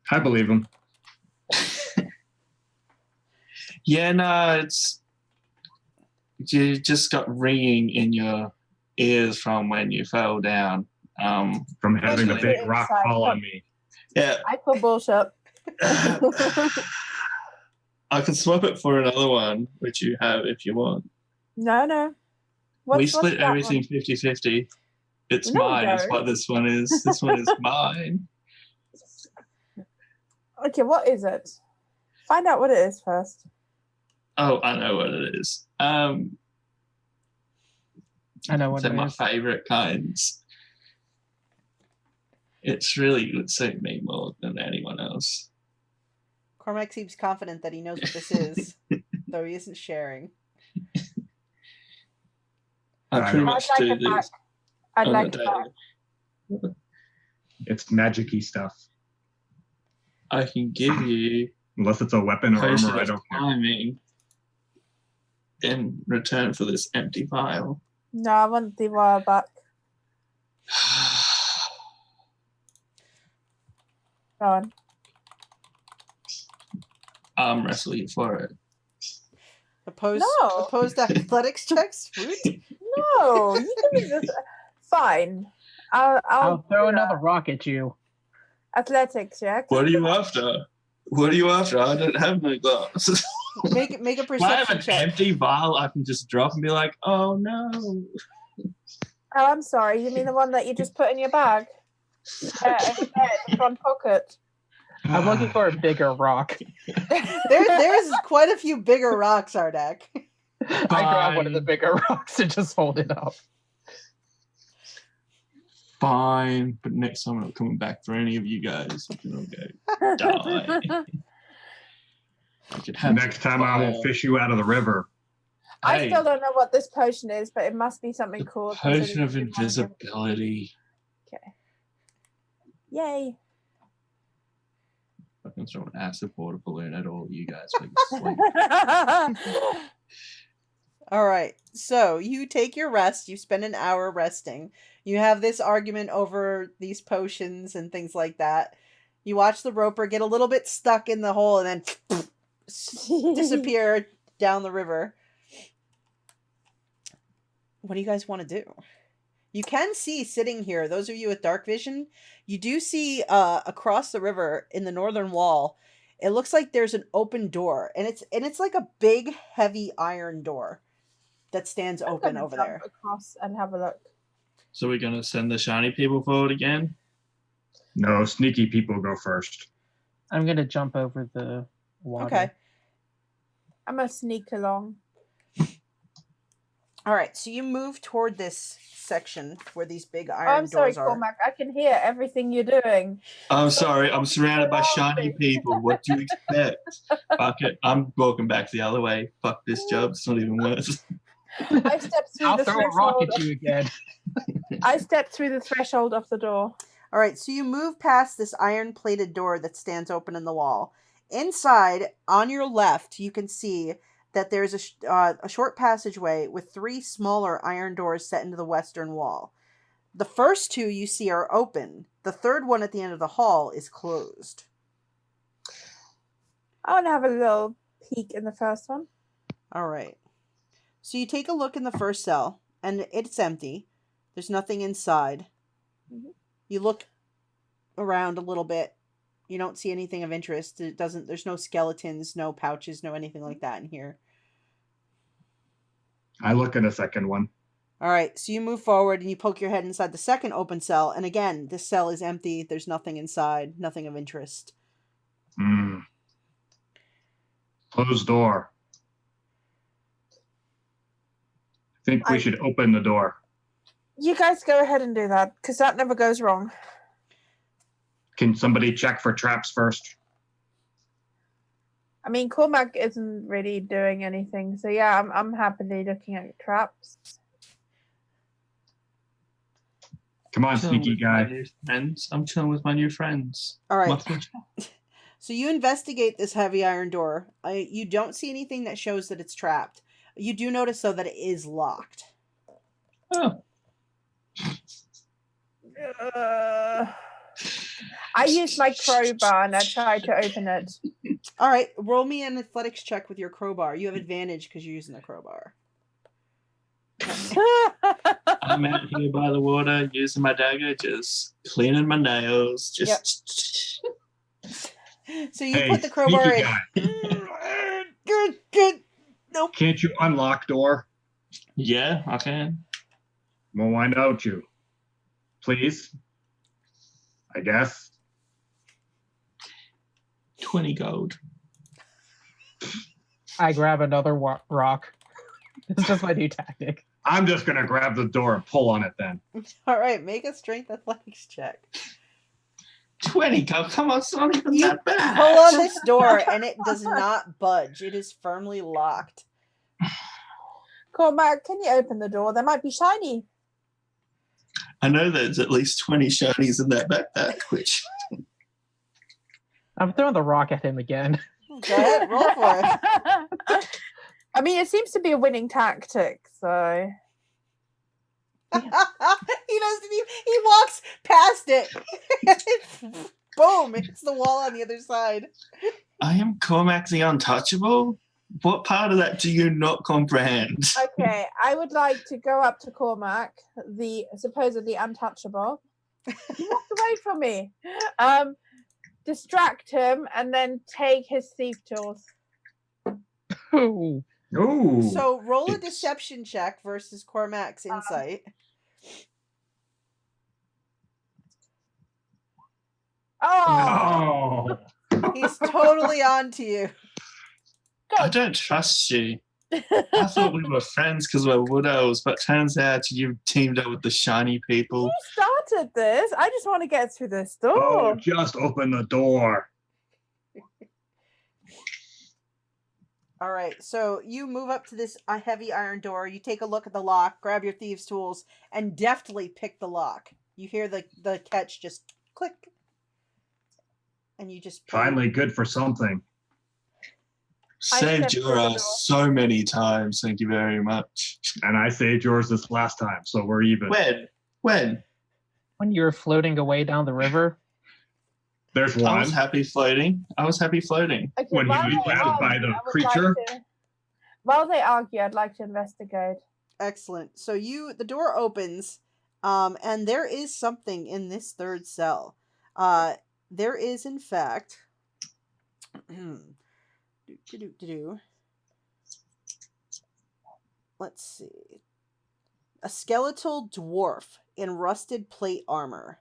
I believe him. Yeah, no, it's... You just got ringing in your ears from when you fell down. From having the big rock fall on me. Yeah. I call bullshit. I can swap it for another one, which you have if you want. No. We split everything 50-50. It's mine, is what this one is. This one is mine. Okay, what is it? Find out what it is first. Oh, I know what it is. I know what they're it my is. favorite kinds. It's really would suit me more than anyone else. Cormac seems confident that he knows what this is, though he isn't sharing. I pretty much I'd do like it back. this. I'd on like a it back. daily. It's magic-y stuff. I can give you Unless it's a weapon or potion armor, I of don't care. climbing in return for this empty vial. No, I want the wire back. Go on. I'm wrestling for it. Opposed athletics checks? Sweet. No, you can be this. Fine. I'll throw another rock at you. Athletics, yeah. What are you after? What are you after? I don't have no glass. Make a If I have perception an check. empty vial, I can just drop and be like, oh no. Oh, I'm sorry. You mean the one that you just put in your bag? Front pocket. I'm looking for a bigger rock. There's quite a few bigger rocks, Ardak. I grab one of the bigger rocks and just hold it up. Fine, but next time I'm not coming back for any of you guys. You can all go die. I could have Next time I will fish you out of the river. I Hey. still don't know what this potion is, but it must be something cool. Potion of considering you want him. invisibility. Okay. Yay. I can throw an acid water balloon at all you guys. Like, sleep. All right. So you take your rest. You spend an hour resting. You have this argument over these potions and things like that. You watch the roper get a little bit stuck in the hole and then disappear down the river. What do you guys want to do? You can see sitting here, those of you with dark vision, you do see across the river in the northern wall, it looks like there's an open door, and it's like a big, heavy iron door that stands I'm open gonna over jump there. across and have a look. So we're going to send the shiny people forward again? No, sneaky people go first. I'm gonna jump over the water. Okay. I'm gonna sneak along. All right, so you move toward this section where these big Oh, iron I'm sorry, doors are. Cormac. I can hear everything you're doing. I'm sorry, I'm surrounded by shiny people. What do you expect? Fuck it. I'm walking back the other way. Fuck this job. It's not even worth it. I stepped through I'll the throw a rock threshold. at you again. I stepped through the threshold of the door. All right, so you move past this iron-plated door that stands open in the wall. Inside, on your left, you can see that there's a short passageway with 3 smaller iron doors set into the western wall. The first 2 you see are open. The third one at the end of the hall is closed. I want to have a little peek in the first one. All right. So you take a look in the first cell, and it's empty. There's nothing inside. Mm-hmm. You look around a little bit. You don't see anything of interest. There's no skeletons, no pouches, no anything like that in here. I look in a second one. All right, so you move forward and you poke your head inside the second open cell, and again, this cell is empty. There's nothing inside, nothing of interest. Closed door. I think we should open the door. You guys go ahead and do that, because that never goes wrong. Can somebody check for traps first? I mean, Cormac isn't really doing anything, so yeah, I'm happily looking at traps. Come on, sneaky guy. I'm chilling with my new friends. All right. So you investigate this heavy iron door. You don't see anything that shows that it's trapped. You do notice, though, that it is locked. Oh. I used my crowbar and I tried to open it. All right, roll me an athletics check with your crowbar. You have advantage because you're using the crowbar. I'm out here by the water using my dagger, just cleaning my nails. Just. Yep. So you put the crowbar in. Good. Nope. Can't you unlock door? Yeah, I can. Well, why don't you? Please? I guess. 20 gold. I grab another rock. It's just my new tactic. I'm just going to grab the door and pull on it then. All right, make a strength athletics check. 20 gold? Come on, it's not even that bad. Pull on this door and it does not budge. It is firmly locked. Cormac, can you open the door? They might be shiny. I know there's at least 20 shinies in that backpack, which... I'm throwing the rock at him again. Go ahead, roll for it. I mean, it seems to be a winning tactic, so... He doesn't even... He walks past it. Boom! It's the wall on the other side. I am Cormac the Untouchable? What part of that do you not comprehend? Okay, I would like to go up to Cormac, the supposedly untouchable. He walked away from me. Distract him and then take his thief tools. Ooh. Ooh. So roll a deception check versus Cormac's insight. Oh! He's totally on to you. I don't trust you. I thought we were friends because we're wood elves, but turns out you've teamed up with the shiny people. You started this. I just want to get through this door. Oh, just open the door. All right, so you move up to this heavy iron door. You take a look at the lock, grab your thieves' tools, and deftly pick the lock. You hear the catch just click. And you just... Finally good for something. Saved your ass so many times. Thank you very much. And I saved yours this last time, so we're even. When? When you were floating away down the river. There's I one. was happy floating. Okay, When he was grabbed by the creature. While they argue, I'd like to investigate. Excellent. So the door opens, and there is something in this third cell. There is, in fact... Let's see. A skeletal dwarf in rusted plate armor.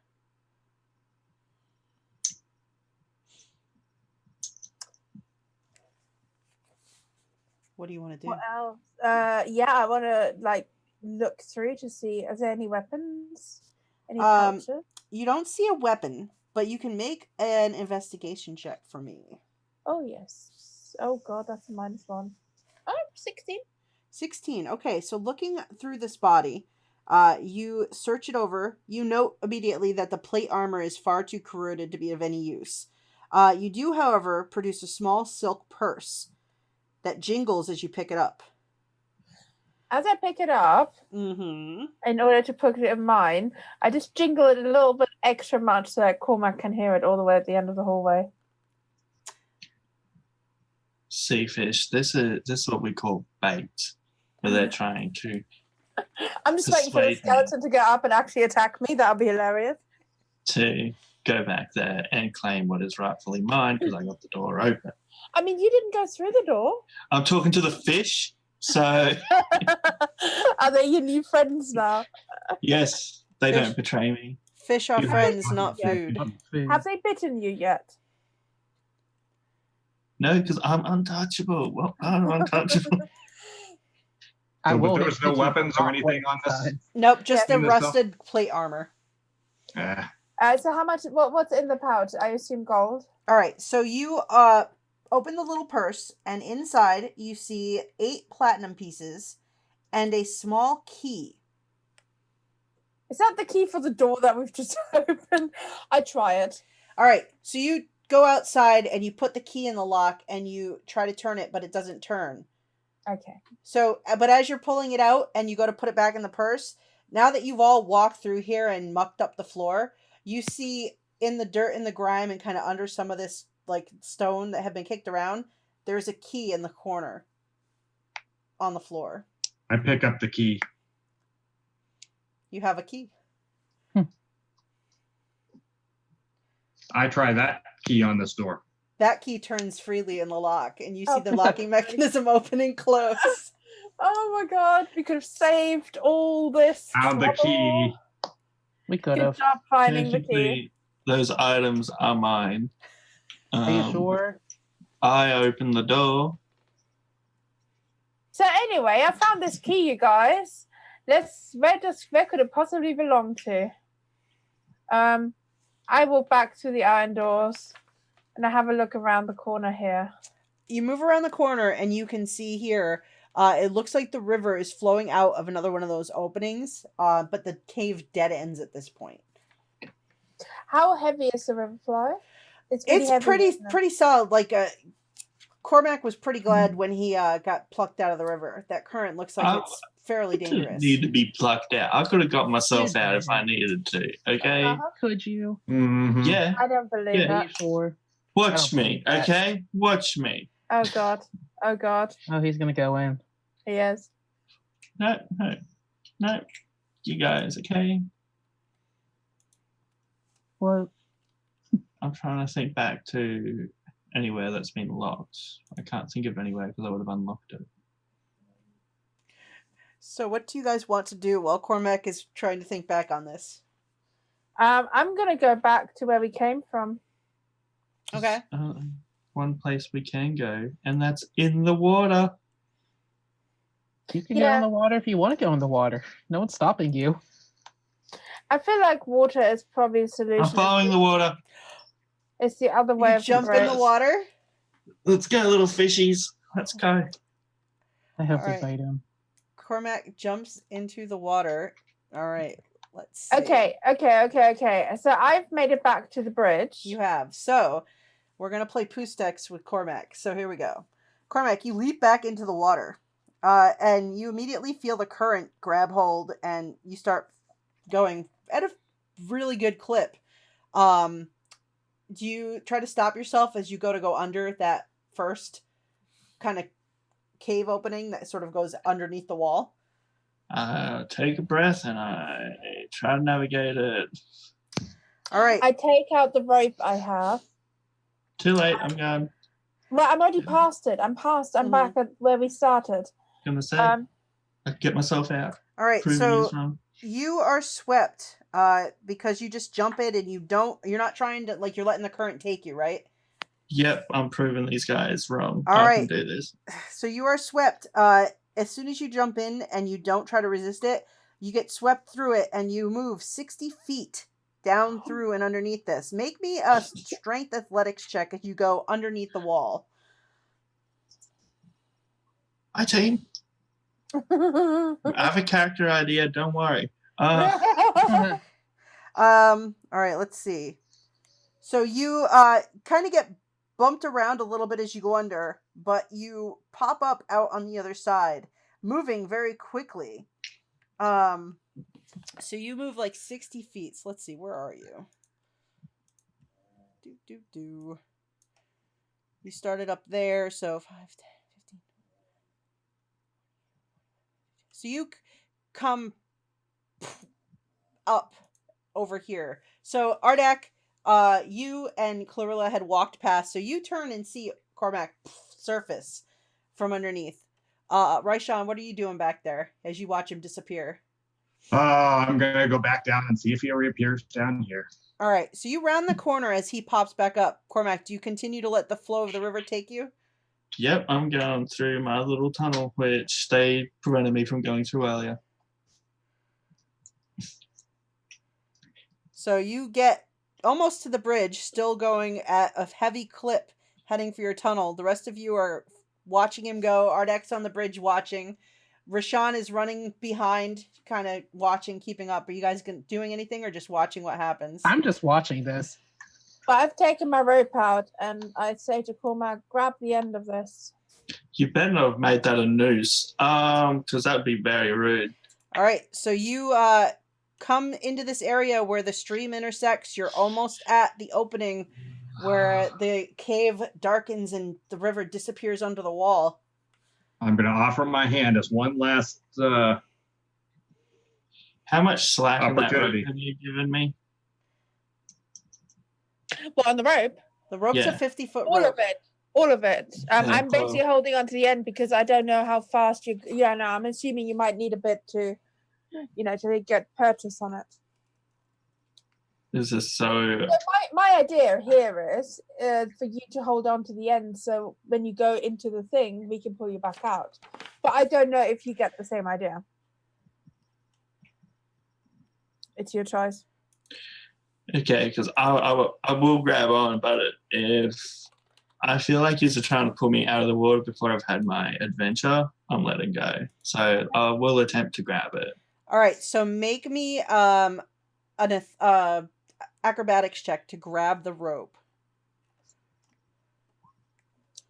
What do you want to do? What else? Yeah, I want to look through to see. Are there any weapons? Any pouches? You don't see a weapon, but you can make an investigation check for me. Oh yes. Oh god, that's a -1. Oh, 16. 16. Okay, so looking through this body, You search it over. You note immediately that the plate armor is far too corroded to be of any use. You do, however, produce a small silk purse that jingles as you pick it up. As I pick it up, Mm-hmm. in order to put it in mine, I just jingle it a little bit extra much so that Cormac can hear it all the way at the end of the hallway. Sea fish. This is what we call bait, where they're trying to I'm just waiting for the persuade me. skeleton to get up and actually attack me. That'll be hilarious. to go back there and claim what is rightfully mine because I got the door open. I mean, you didn't go through the door. I'm talking to the fish, so Are they your new friends now? yes, they Fish. don't betray me. Fish are Yeah. friends, not Yeah. food. Have they bitten you yet? No, because I'm untouchable. Well, I'm untouchable. I So, will but there was no hit you weapons or from anything on this? outside. Nope, just Yeah. the rusted plate armor. So how much? What's in the pouch? I assume gold. All right, so you open the little purse, and inside you see 8 platinum pieces and a small key. Is that the key for the door that we've just opened? I try it. All right, so you go outside and you put the key in the lock and you try to turn it, but it doesn't turn. Okay. So, but as you're pulling it out and you go to put it back in the purse, now that you've all walked through here and mucked up the floor, you see in the dirt and the grime and kind of under some of this like stone that had been kicked around, there's a key in the corner on the floor. I pick up the key. You have a key. I try that key on this door. That key turns freely in the lock, and you see Oh, the locking mechanism open and close. Oh my god, we could have saved all this. Found the trouble. key. We could Good have. job finding the key. Technically, those items are mine. Are you sure? I opened the door. So anyway, I found this key, you guys. Where could it possibly belong to? I walk back through the iron doors and I have a look around the corner here. You move around the corner and you can see here, it looks like the river is flowing out of another one of those openings, but the cave dead ends at this point. How heavy is the river flow? It's heavy, pretty solid. Like Cormac was pretty glad when he got plucked out of the river. That current looks like it's fairly Didn't dangerous. need to be plucked out. I could have got myself You out if I didn't. needed to. Okay. Uh-huh. Could you? Mm-hmm. Yeah. I don't believe Yeah. Are that. you sure? Watch I don't me. believe that. Okay. Watch me. Oh god. Oh god. Oh, he's gonna go in. He is. No. You guys. Okay. Well, I'm trying to think back to anywhere that's been locked. I can't think of anywhere because I would have unlocked it. So what do you guys want to do while Cormac is trying to think back on this? I'm gonna go back to where we came from. Okay. One place we can go, and that's in the water. you can go Yeah. in the water if you want to go in the water. No one's stopping you. I feel like water is probably the solution. I'm following the water. It's the other way You of jump the in the bridge. water. Let's go, little fishies. Let's go. I hope they Alright. bite him. Cormac jumps into the water. All right. Let's see. Okay. So I've made it back to the bridge. You have. So we're going to play Poostex with Cormac. So here we go. Cormac, you leap back into the water. And you immediately feel the current grab hold and you start going at a really good clip. Do you try to stop yourself as you go under that first kind of cave opening that sort of goes underneath the wall? Take a breath and I try to navigate it. All right. I take out the rope I have. Too late. I'm gone. Well, I'm already past it. I'm past. I'm Mhm. back at where we started. Gonna say. Um, I get myself out. All right. Prove So he's wrong. you are swept because you just jump in and you're not trying to, like, you're letting the current take you, right? Yep, I'm proving these guys wrong. All I right. can do this. So you are swept. As soon as you jump in and you don't try to resist it, you get swept through it and you move 60 feet down through and underneath this. Make me a strength athletics check as you go underneath the wall. 18. I have a character idea. Don't worry. All right, let's see. So you kind of get bumped around a little bit as you go under, but you pop up out on the other side, moving very quickly. So you move like 60 feet. So let's see, where are you? You started up there, so 5, 10, 15. So you come up over here. So Ardak, you and Clarilla had walked past, so you turn and see Cormac surface from underneath. Raishan, what are you doing back there as you watch him disappear? I'm gonna go back down and see if he reappears down here. All right, so you round the corner as he pops back up. Cormac, do you continue to let the flow of the river take you? Yep, I'm going through my little tunnel, which they prevented me from going through earlier. So you get almost to the bridge, still going at a heavy clip, heading for your tunnel. The rest of you are watching him go. Ardek's on the bridge watching. Rashawn is running behind, kind of watching, keeping up. Are you guys doing anything or just watching what happens? I'm just watching this. But I've taken my rope out, and I say to Cormac, grab the end of this. You better not have made that a noose, because that would be very rude. All right, so you come into this area where the stream intersects. You're almost at the opening where the cave darkens and the river disappears under the wall. I'm going to offer my hand as one last How much slack in that rope opportunity. have you given me? Well, on the rope? The rope's a Yeah. 50-foot All rope. of it. All of it. I'm basically holding on to the end because I don't know how fast you... Yeah, no, I'm assuming you might need a bit to, to get purchase on it. This is so... So my idea here is for you to hold on to the end so when you go into the thing, we can pull you back out. But I don't know if you get the same idea. It's your choice. Okay, because I will grab on, but if I feel like you're trying to pull me out of the water before I've had my adventure, I'm letting go. So I will attempt to grab it. All right, so make me an acrobatics check to grab the rope.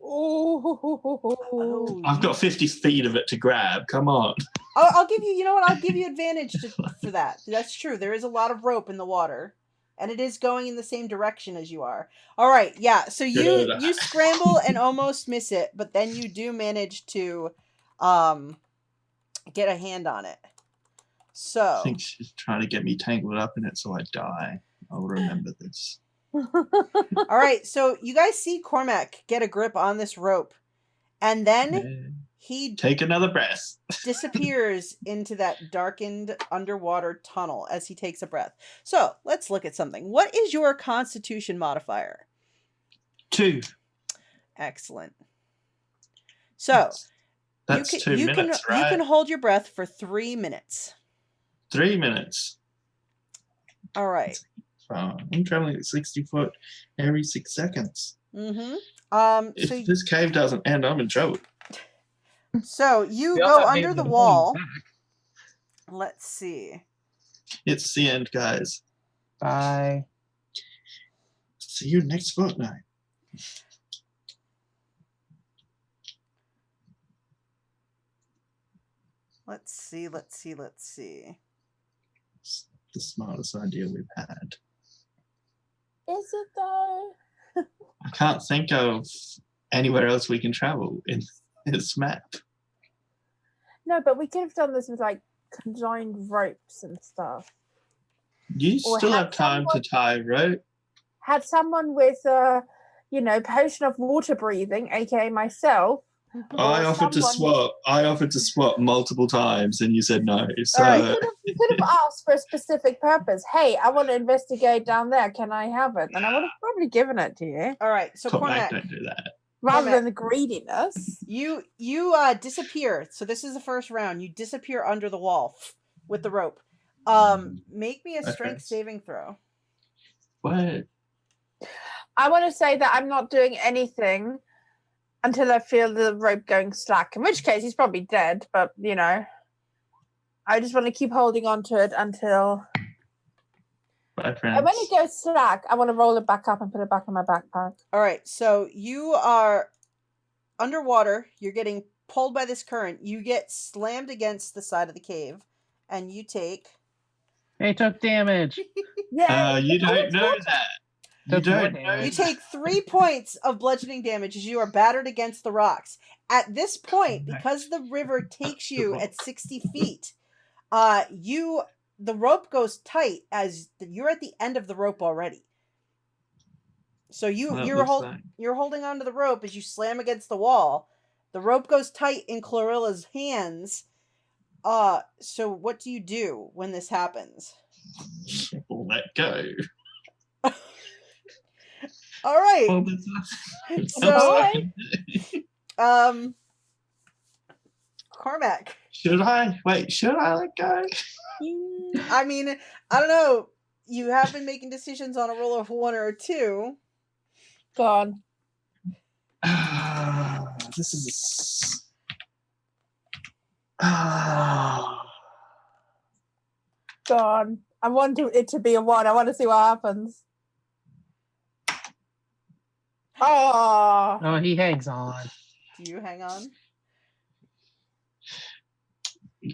Oh. I've got 50 feet of it to grab. Come on. I'll give you, you know what? I'll give you advantage for that. That's true. There is a lot of rope in the water, and it is going in the same direction as you are. All right, yeah. So you scramble and almost miss it, but then you do manage to get a hand on it. So I think she's trying to get me tangled up in it so I die. I'll remember this. all right, so you guys see Cormac get a grip on this rope, and then he Take another breath. disappears into that darkened underwater tunnel as he takes a breath. So let's look at something. What is your Constitution modifier? 2. Excellent. So That's 2 minutes, right? You can hold your breath for 3 minutes. 3 minutes. All right. I'm traveling at 60 foot every 6 seconds. Mm-hmm. If this cave doesn't end, I'm in trouble. So you We also go have under made the it wall. back. Let's see. It's the end, guys. Bye. See you next fortnight. Let's see. It's the smartest idea we've had. Is it though? I can't think of anywhere else we can travel in this map. No, but we could have done this with like conjoined ropes and stuff. You Or still had have time to tie rope. Had someone with potion of water breathing, aka myself. I offered to swap. I offered to swap multiple times, and you said no. So right. You could have asked for a specific purpose. Hey, I want to investigate down there. Can I have it? And I would have probably given it to you. All right. So Cormac, don't do that. Rather Cormac, than the greediness. You disappear. So this is the first round. You disappear under the wall with the rope. Make me a strength saving throw. What? I want to say that I'm not doing anything until I feel the rope going slack. In which case, he's probably dead. But I just want to keep holding on to it until. Bye, friends. And when it goes slack, I want to roll it back up and put it back in my backpack. All right, so you are underwater. You're getting pulled by this current. You get slammed against the side of the cave, and you take. They took damage. Yeah. You don't know that. You Took more don't know. damage. You take 3 points of bludgeoning damage as you are battered against the rocks. At this point, because the river takes you at 60 feet, the rope goes tight as you're at the end of the rope already. So you're holding onto the rope as you slam against the wall. The rope goes tight in Clarilla's hands. So what do you do when this happens? Let go. All right. Well, So, Cormac. Should I let go? I mean, I don't know. You have been making decisions on a roll of 1 or 2. Go on. This is. Go on. I want it to be a 1. I want to see what happens. Oh, he hangs on. Do you hang on?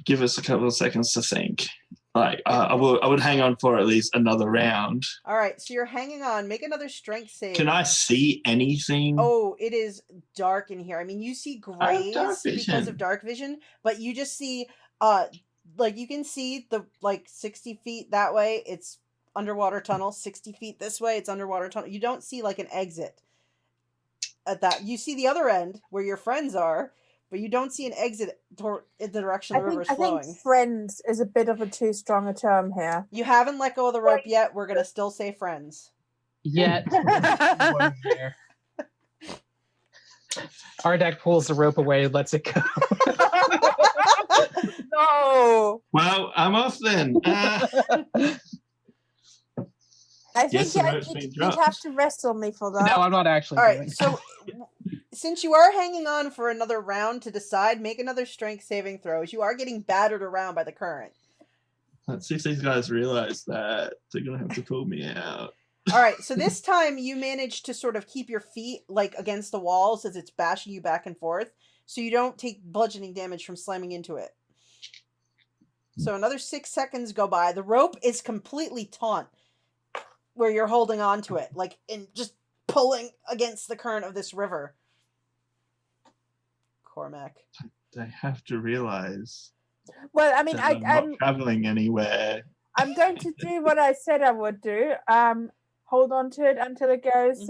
Give us a couple of seconds to think. I would hang on for at least another round. All right, so you're hanging on. Make another strength save. Can I see anything? Oh, it is dark in here. I mean, you see grays because of dark vision, but you just see, you can see the 60 feet that way. It's underwater tunnel. 60 feet this way, it's underwater tunnel. You don't see an exit at that. You see the other end where your friends are, but you don't see an exit in the direction the river is flowing. I think friends is a bit of a too strong a term here. You haven't let go of the rope yet. We're going to still say friends. Yet. Ardak pulls the rope away and lets it go. No. Well, I'm off then. I think you'd have to wrestle me for that. No, I'm not actually. All right, so since you are hanging on for another round to decide, make another strength saving throw. As you are getting battered around by the current. Let's see if these guys realize that they're going to have to pull me out. All right, so this time you manage to sort of keep your feet against the walls as it's bashing you back and forth, so you don't take bludgeoning damage from slamming into it. So another 6 seconds go by. The rope is completely taut where you're holding on to it, and just pulling against the current of this river. Cormac. They have to realize. Well, I mean, I'm not traveling anywhere. I'm going to do what I said I would do. Hold on to it until it goes,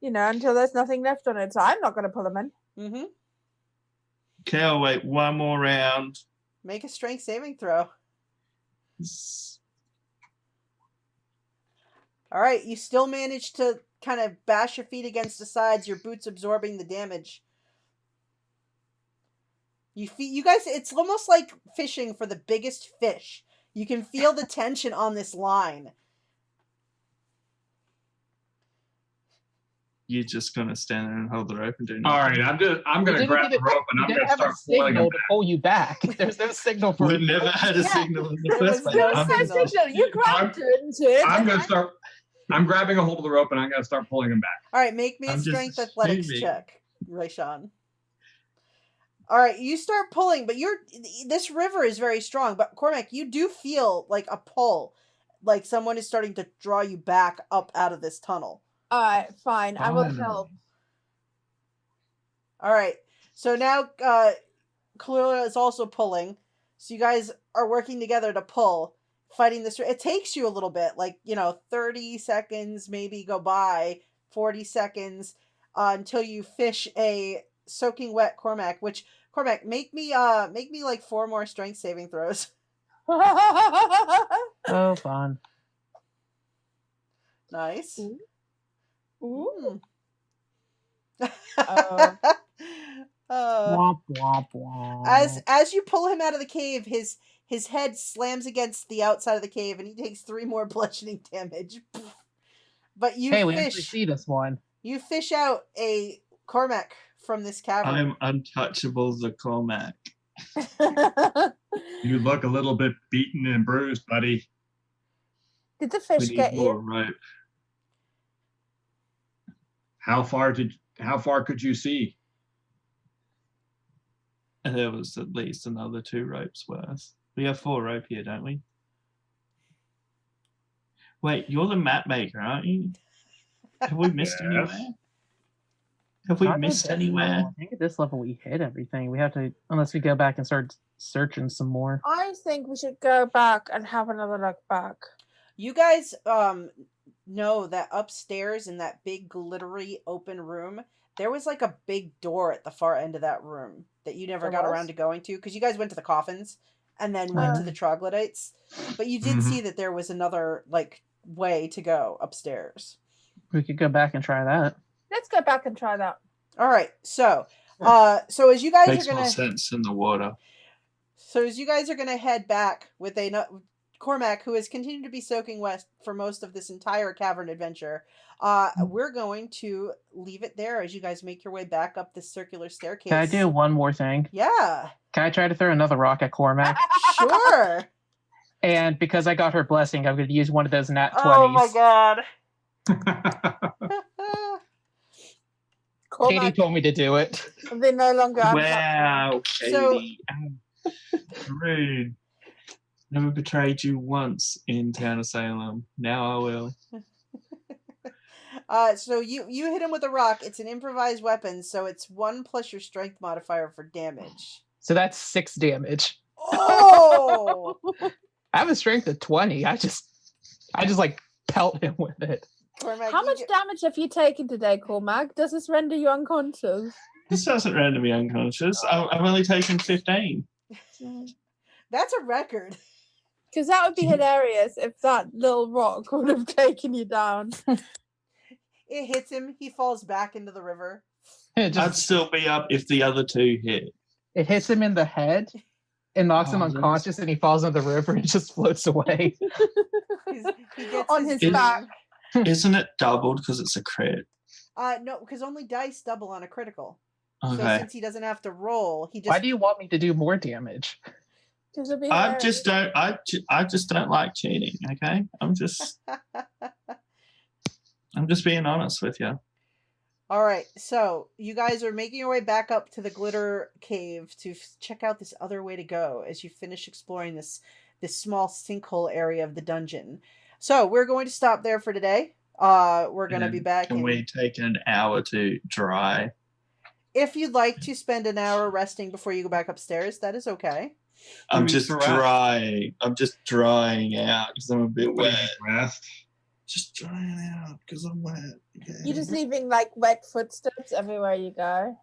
until there's nothing left on it. So I'm not going to pull them in. Mm-hmm. Okay, I'll wait one more round. Make a strength saving throw. All right, you still manage to kind of bash your feet against the sides, your boots absorbing the damage. You guys, it's almost like fishing for the biggest fish. You can feel the tension on this line. You're just gonna stand there and hold the rope and do nothing. All right, I'm gonna grab the rope and I'm gonna start pulling him to pull you back. There's no signal for We it. never had a signal in the first place. There's no signal. You grabbed it. I'm gonna start. I'm grabbing a hold of the rope and I'm gonna start pulling him back. All right, make me a strength athletics check, Rayshawn. All right, you start pulling, but this river is very strong. But Cormac, you do feel like a pull, like someone is starting to draw you back up out of this tunnel. All right, fine. I will help. All right, so now Clarilla is also pulling. So you guys are working together to pull, fighting this. It takes you a little bit, 30 seconds maybe go by, 40 seconds until you fish a soaking wet Cormac. Which Cormac, make me 4 more strength saving throws. Oh, fun. Nice. Ooh. Womp, womp, womp. As you pull him out of the cave, his head slams against the outside of the cave, and he takes 3 more bludgeoning damage. But we actually see this one. You fish out a Cormac from this cavern. I'm untouchable, the Cormac. You look a little bit beaten and bruised, buddy. Did the We fish need get more you? rope. How far could you see? And there was at least another 2 ropes worth. We have 4 rope here, don't we? Wait, you're the map maker, aren't you? Have we missed Yes. anywhere? Have we Not at missed this anywhere? level. I think at this level we hit everything. We have to, unless we go back and start searching some more. I think we should go back and have another look back. You guys know that upstairs in that big glittery open room, there was like a big door at the far end of that room that you never got around to going to because you guys went to the coffins and then went to the troglodytes. But you did see that there was another like way to go upstairs. We could go back and try that. Let's go back and try that. All right. So as you guys Makes are gonna more sense in the water. So as you guys are gonna head back with Cormac, who has continued to be soaking wet for most of this entire cavern adventure, we're going to leave it there as you guys make your way back up this circular staircase. Can I do one more thing? Yeah. Can I try to throw another rock at Cormac? Sure. And because I got her blessing, I'm going to use one of those nat 20s. Oh my god. Katie told me to do it. They no longer have Wow, So- Katie. Rude. Never betrayed you once in Town of Salem. Now I will. So you hit him with a rock. It's an improvised weapon, so it's 1 plus your strength modifier for damage. So that's 6 damage. Oh! I have a strength of 20. I just like pelt him with it. Cormac, How you much get- damage have you taken today, Cormac? Does this render you unconscious? This doesn't render me unconscious. I've only taken 15. That's a record. Because that would be hilarious if that little rock would have taken you down. It hits him. He falls back into the river. It, I'd just, still be up if the other 2 hit. it hits him in the head and knocks him Oh, unconscious, and he falls into the river and just floats away. He gets On his dream. back. Isn't it doubled because it's a crit? No, because only dice double on a critical. So Okay. since he doesn't have to roll, he just Why do you want me to do more damage? Because it'd be I hilarious. just don't like cheating, okay? I'm just being honest with you. All right, so you guys are making your way back up to the glitter cave to check out this other way to go as you finish exploring this small sinkhole area of the dungeon. So we're going to stop there for today. We're going to be back. Can we take an hour to dry? If you'd like to spend an hour resting before you go back upstairs, that is okay. I'm mean just for rest? drying. I'm just drying out because I'm a bit Nobody wet. needs rest. Just drying out because I'm wet. Okay. You're just leaving like wet footsteps everywhere you go.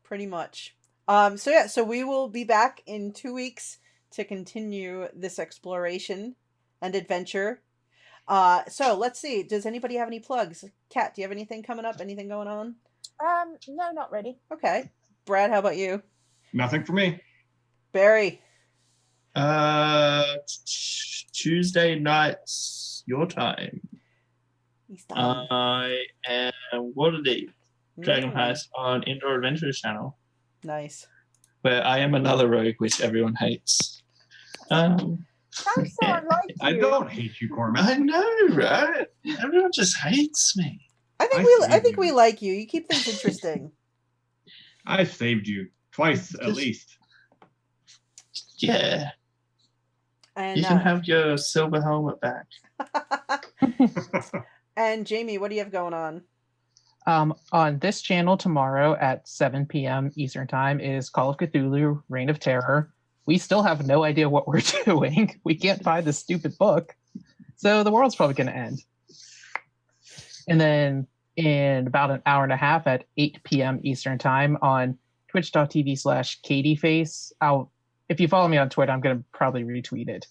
Pretty much. So we will be back in 2 weeks to continue this exploration and adventure. So let's see. Does anybody have any plugs? Kat, do you have anything coming up? Anything going on? No, not really. Okay. Brad, how about you? Nothing for me. Barry. Tuesday nights, your time. He's done. I am Waterdeep, Dragon Mm, Heist on Indoor Adventures channel, Nice. where I am another rogue, which everyone hates. Sounds so Yeah. unlike you. I don't hate you, Cormac. I know, right? Everyone just hates me. I think I I think see. we like you. You keep things interesting. I saved you twice at Just- least. Yeah, And you can have your silver helmet back. and Jamie, what do you have going on? On this channel tomorrow at 7 p.m. Eastern Time is Call of Cthulhu: Reign of Terror. We still have no idea what we're doing. We can't find this stupid book. So the world's probably going to end. And then in about an hour and a half at 8 p.m. Eastern Time on twitch.tv/KatieFace. If you follow me on Twitter, I'm going to probably retweet it.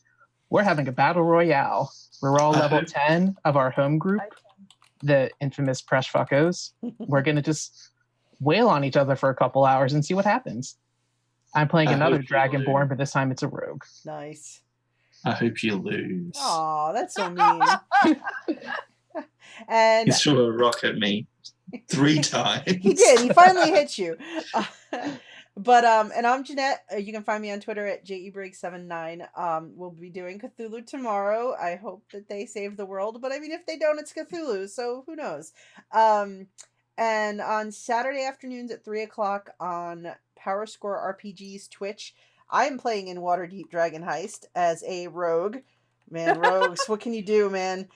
We're having a battle royale. We're all level 10 of our home group, the infamous Press Fuckos. We're going to just wail on each other for a couple hours and see what happens. I'm playing I another hope you Dragonborn, lose. but this time it's a rogue. Nice. I hope you lose. Aw, that's so mean. And He's threw a rock at me. 3 times. He did. He finally hit you. And I'm Jeanette. You can find me on Twitter at JEBreak79. We'll be doing Cthulhu tomorrow. I hope that they save the world, but I mean, if they don't, it's Cthulhu, so who knows? And on Saturday afternoons at 3:00 on Power Score RPG's Twitch, I am playing in Waterdeep Dragon Heist as a rogue. Man, rogues, what can you do, man?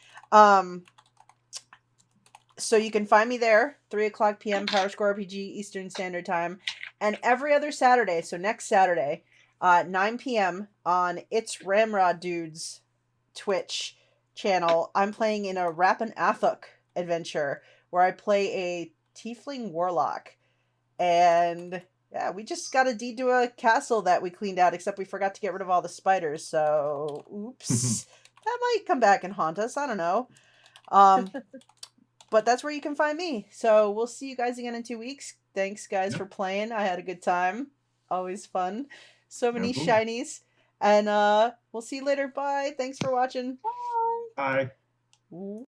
So you can find me there, 3:00 p.m. Power Score RPG Eastern Standard Time, and every other Saturday. So next Saturday, 9 p.m. on It's Ramrod Dude's Twitch channel, I'm playing in a Rappin' Athuk adventure where I play a tiefling warlock, and yeah, we just got a deed to a castle that we cleaned out, except we forgot to get rid of all the spiders. So, oops, that might come back and haunt us. I don't know. But that's where you can find me. So we'll see you guys again in 2 weeks. Thanks, guys, for playing. I had a good time. Always fun. So many shinies. And we'll see you later. Bye. Thanks for watching. Bye. Ooh.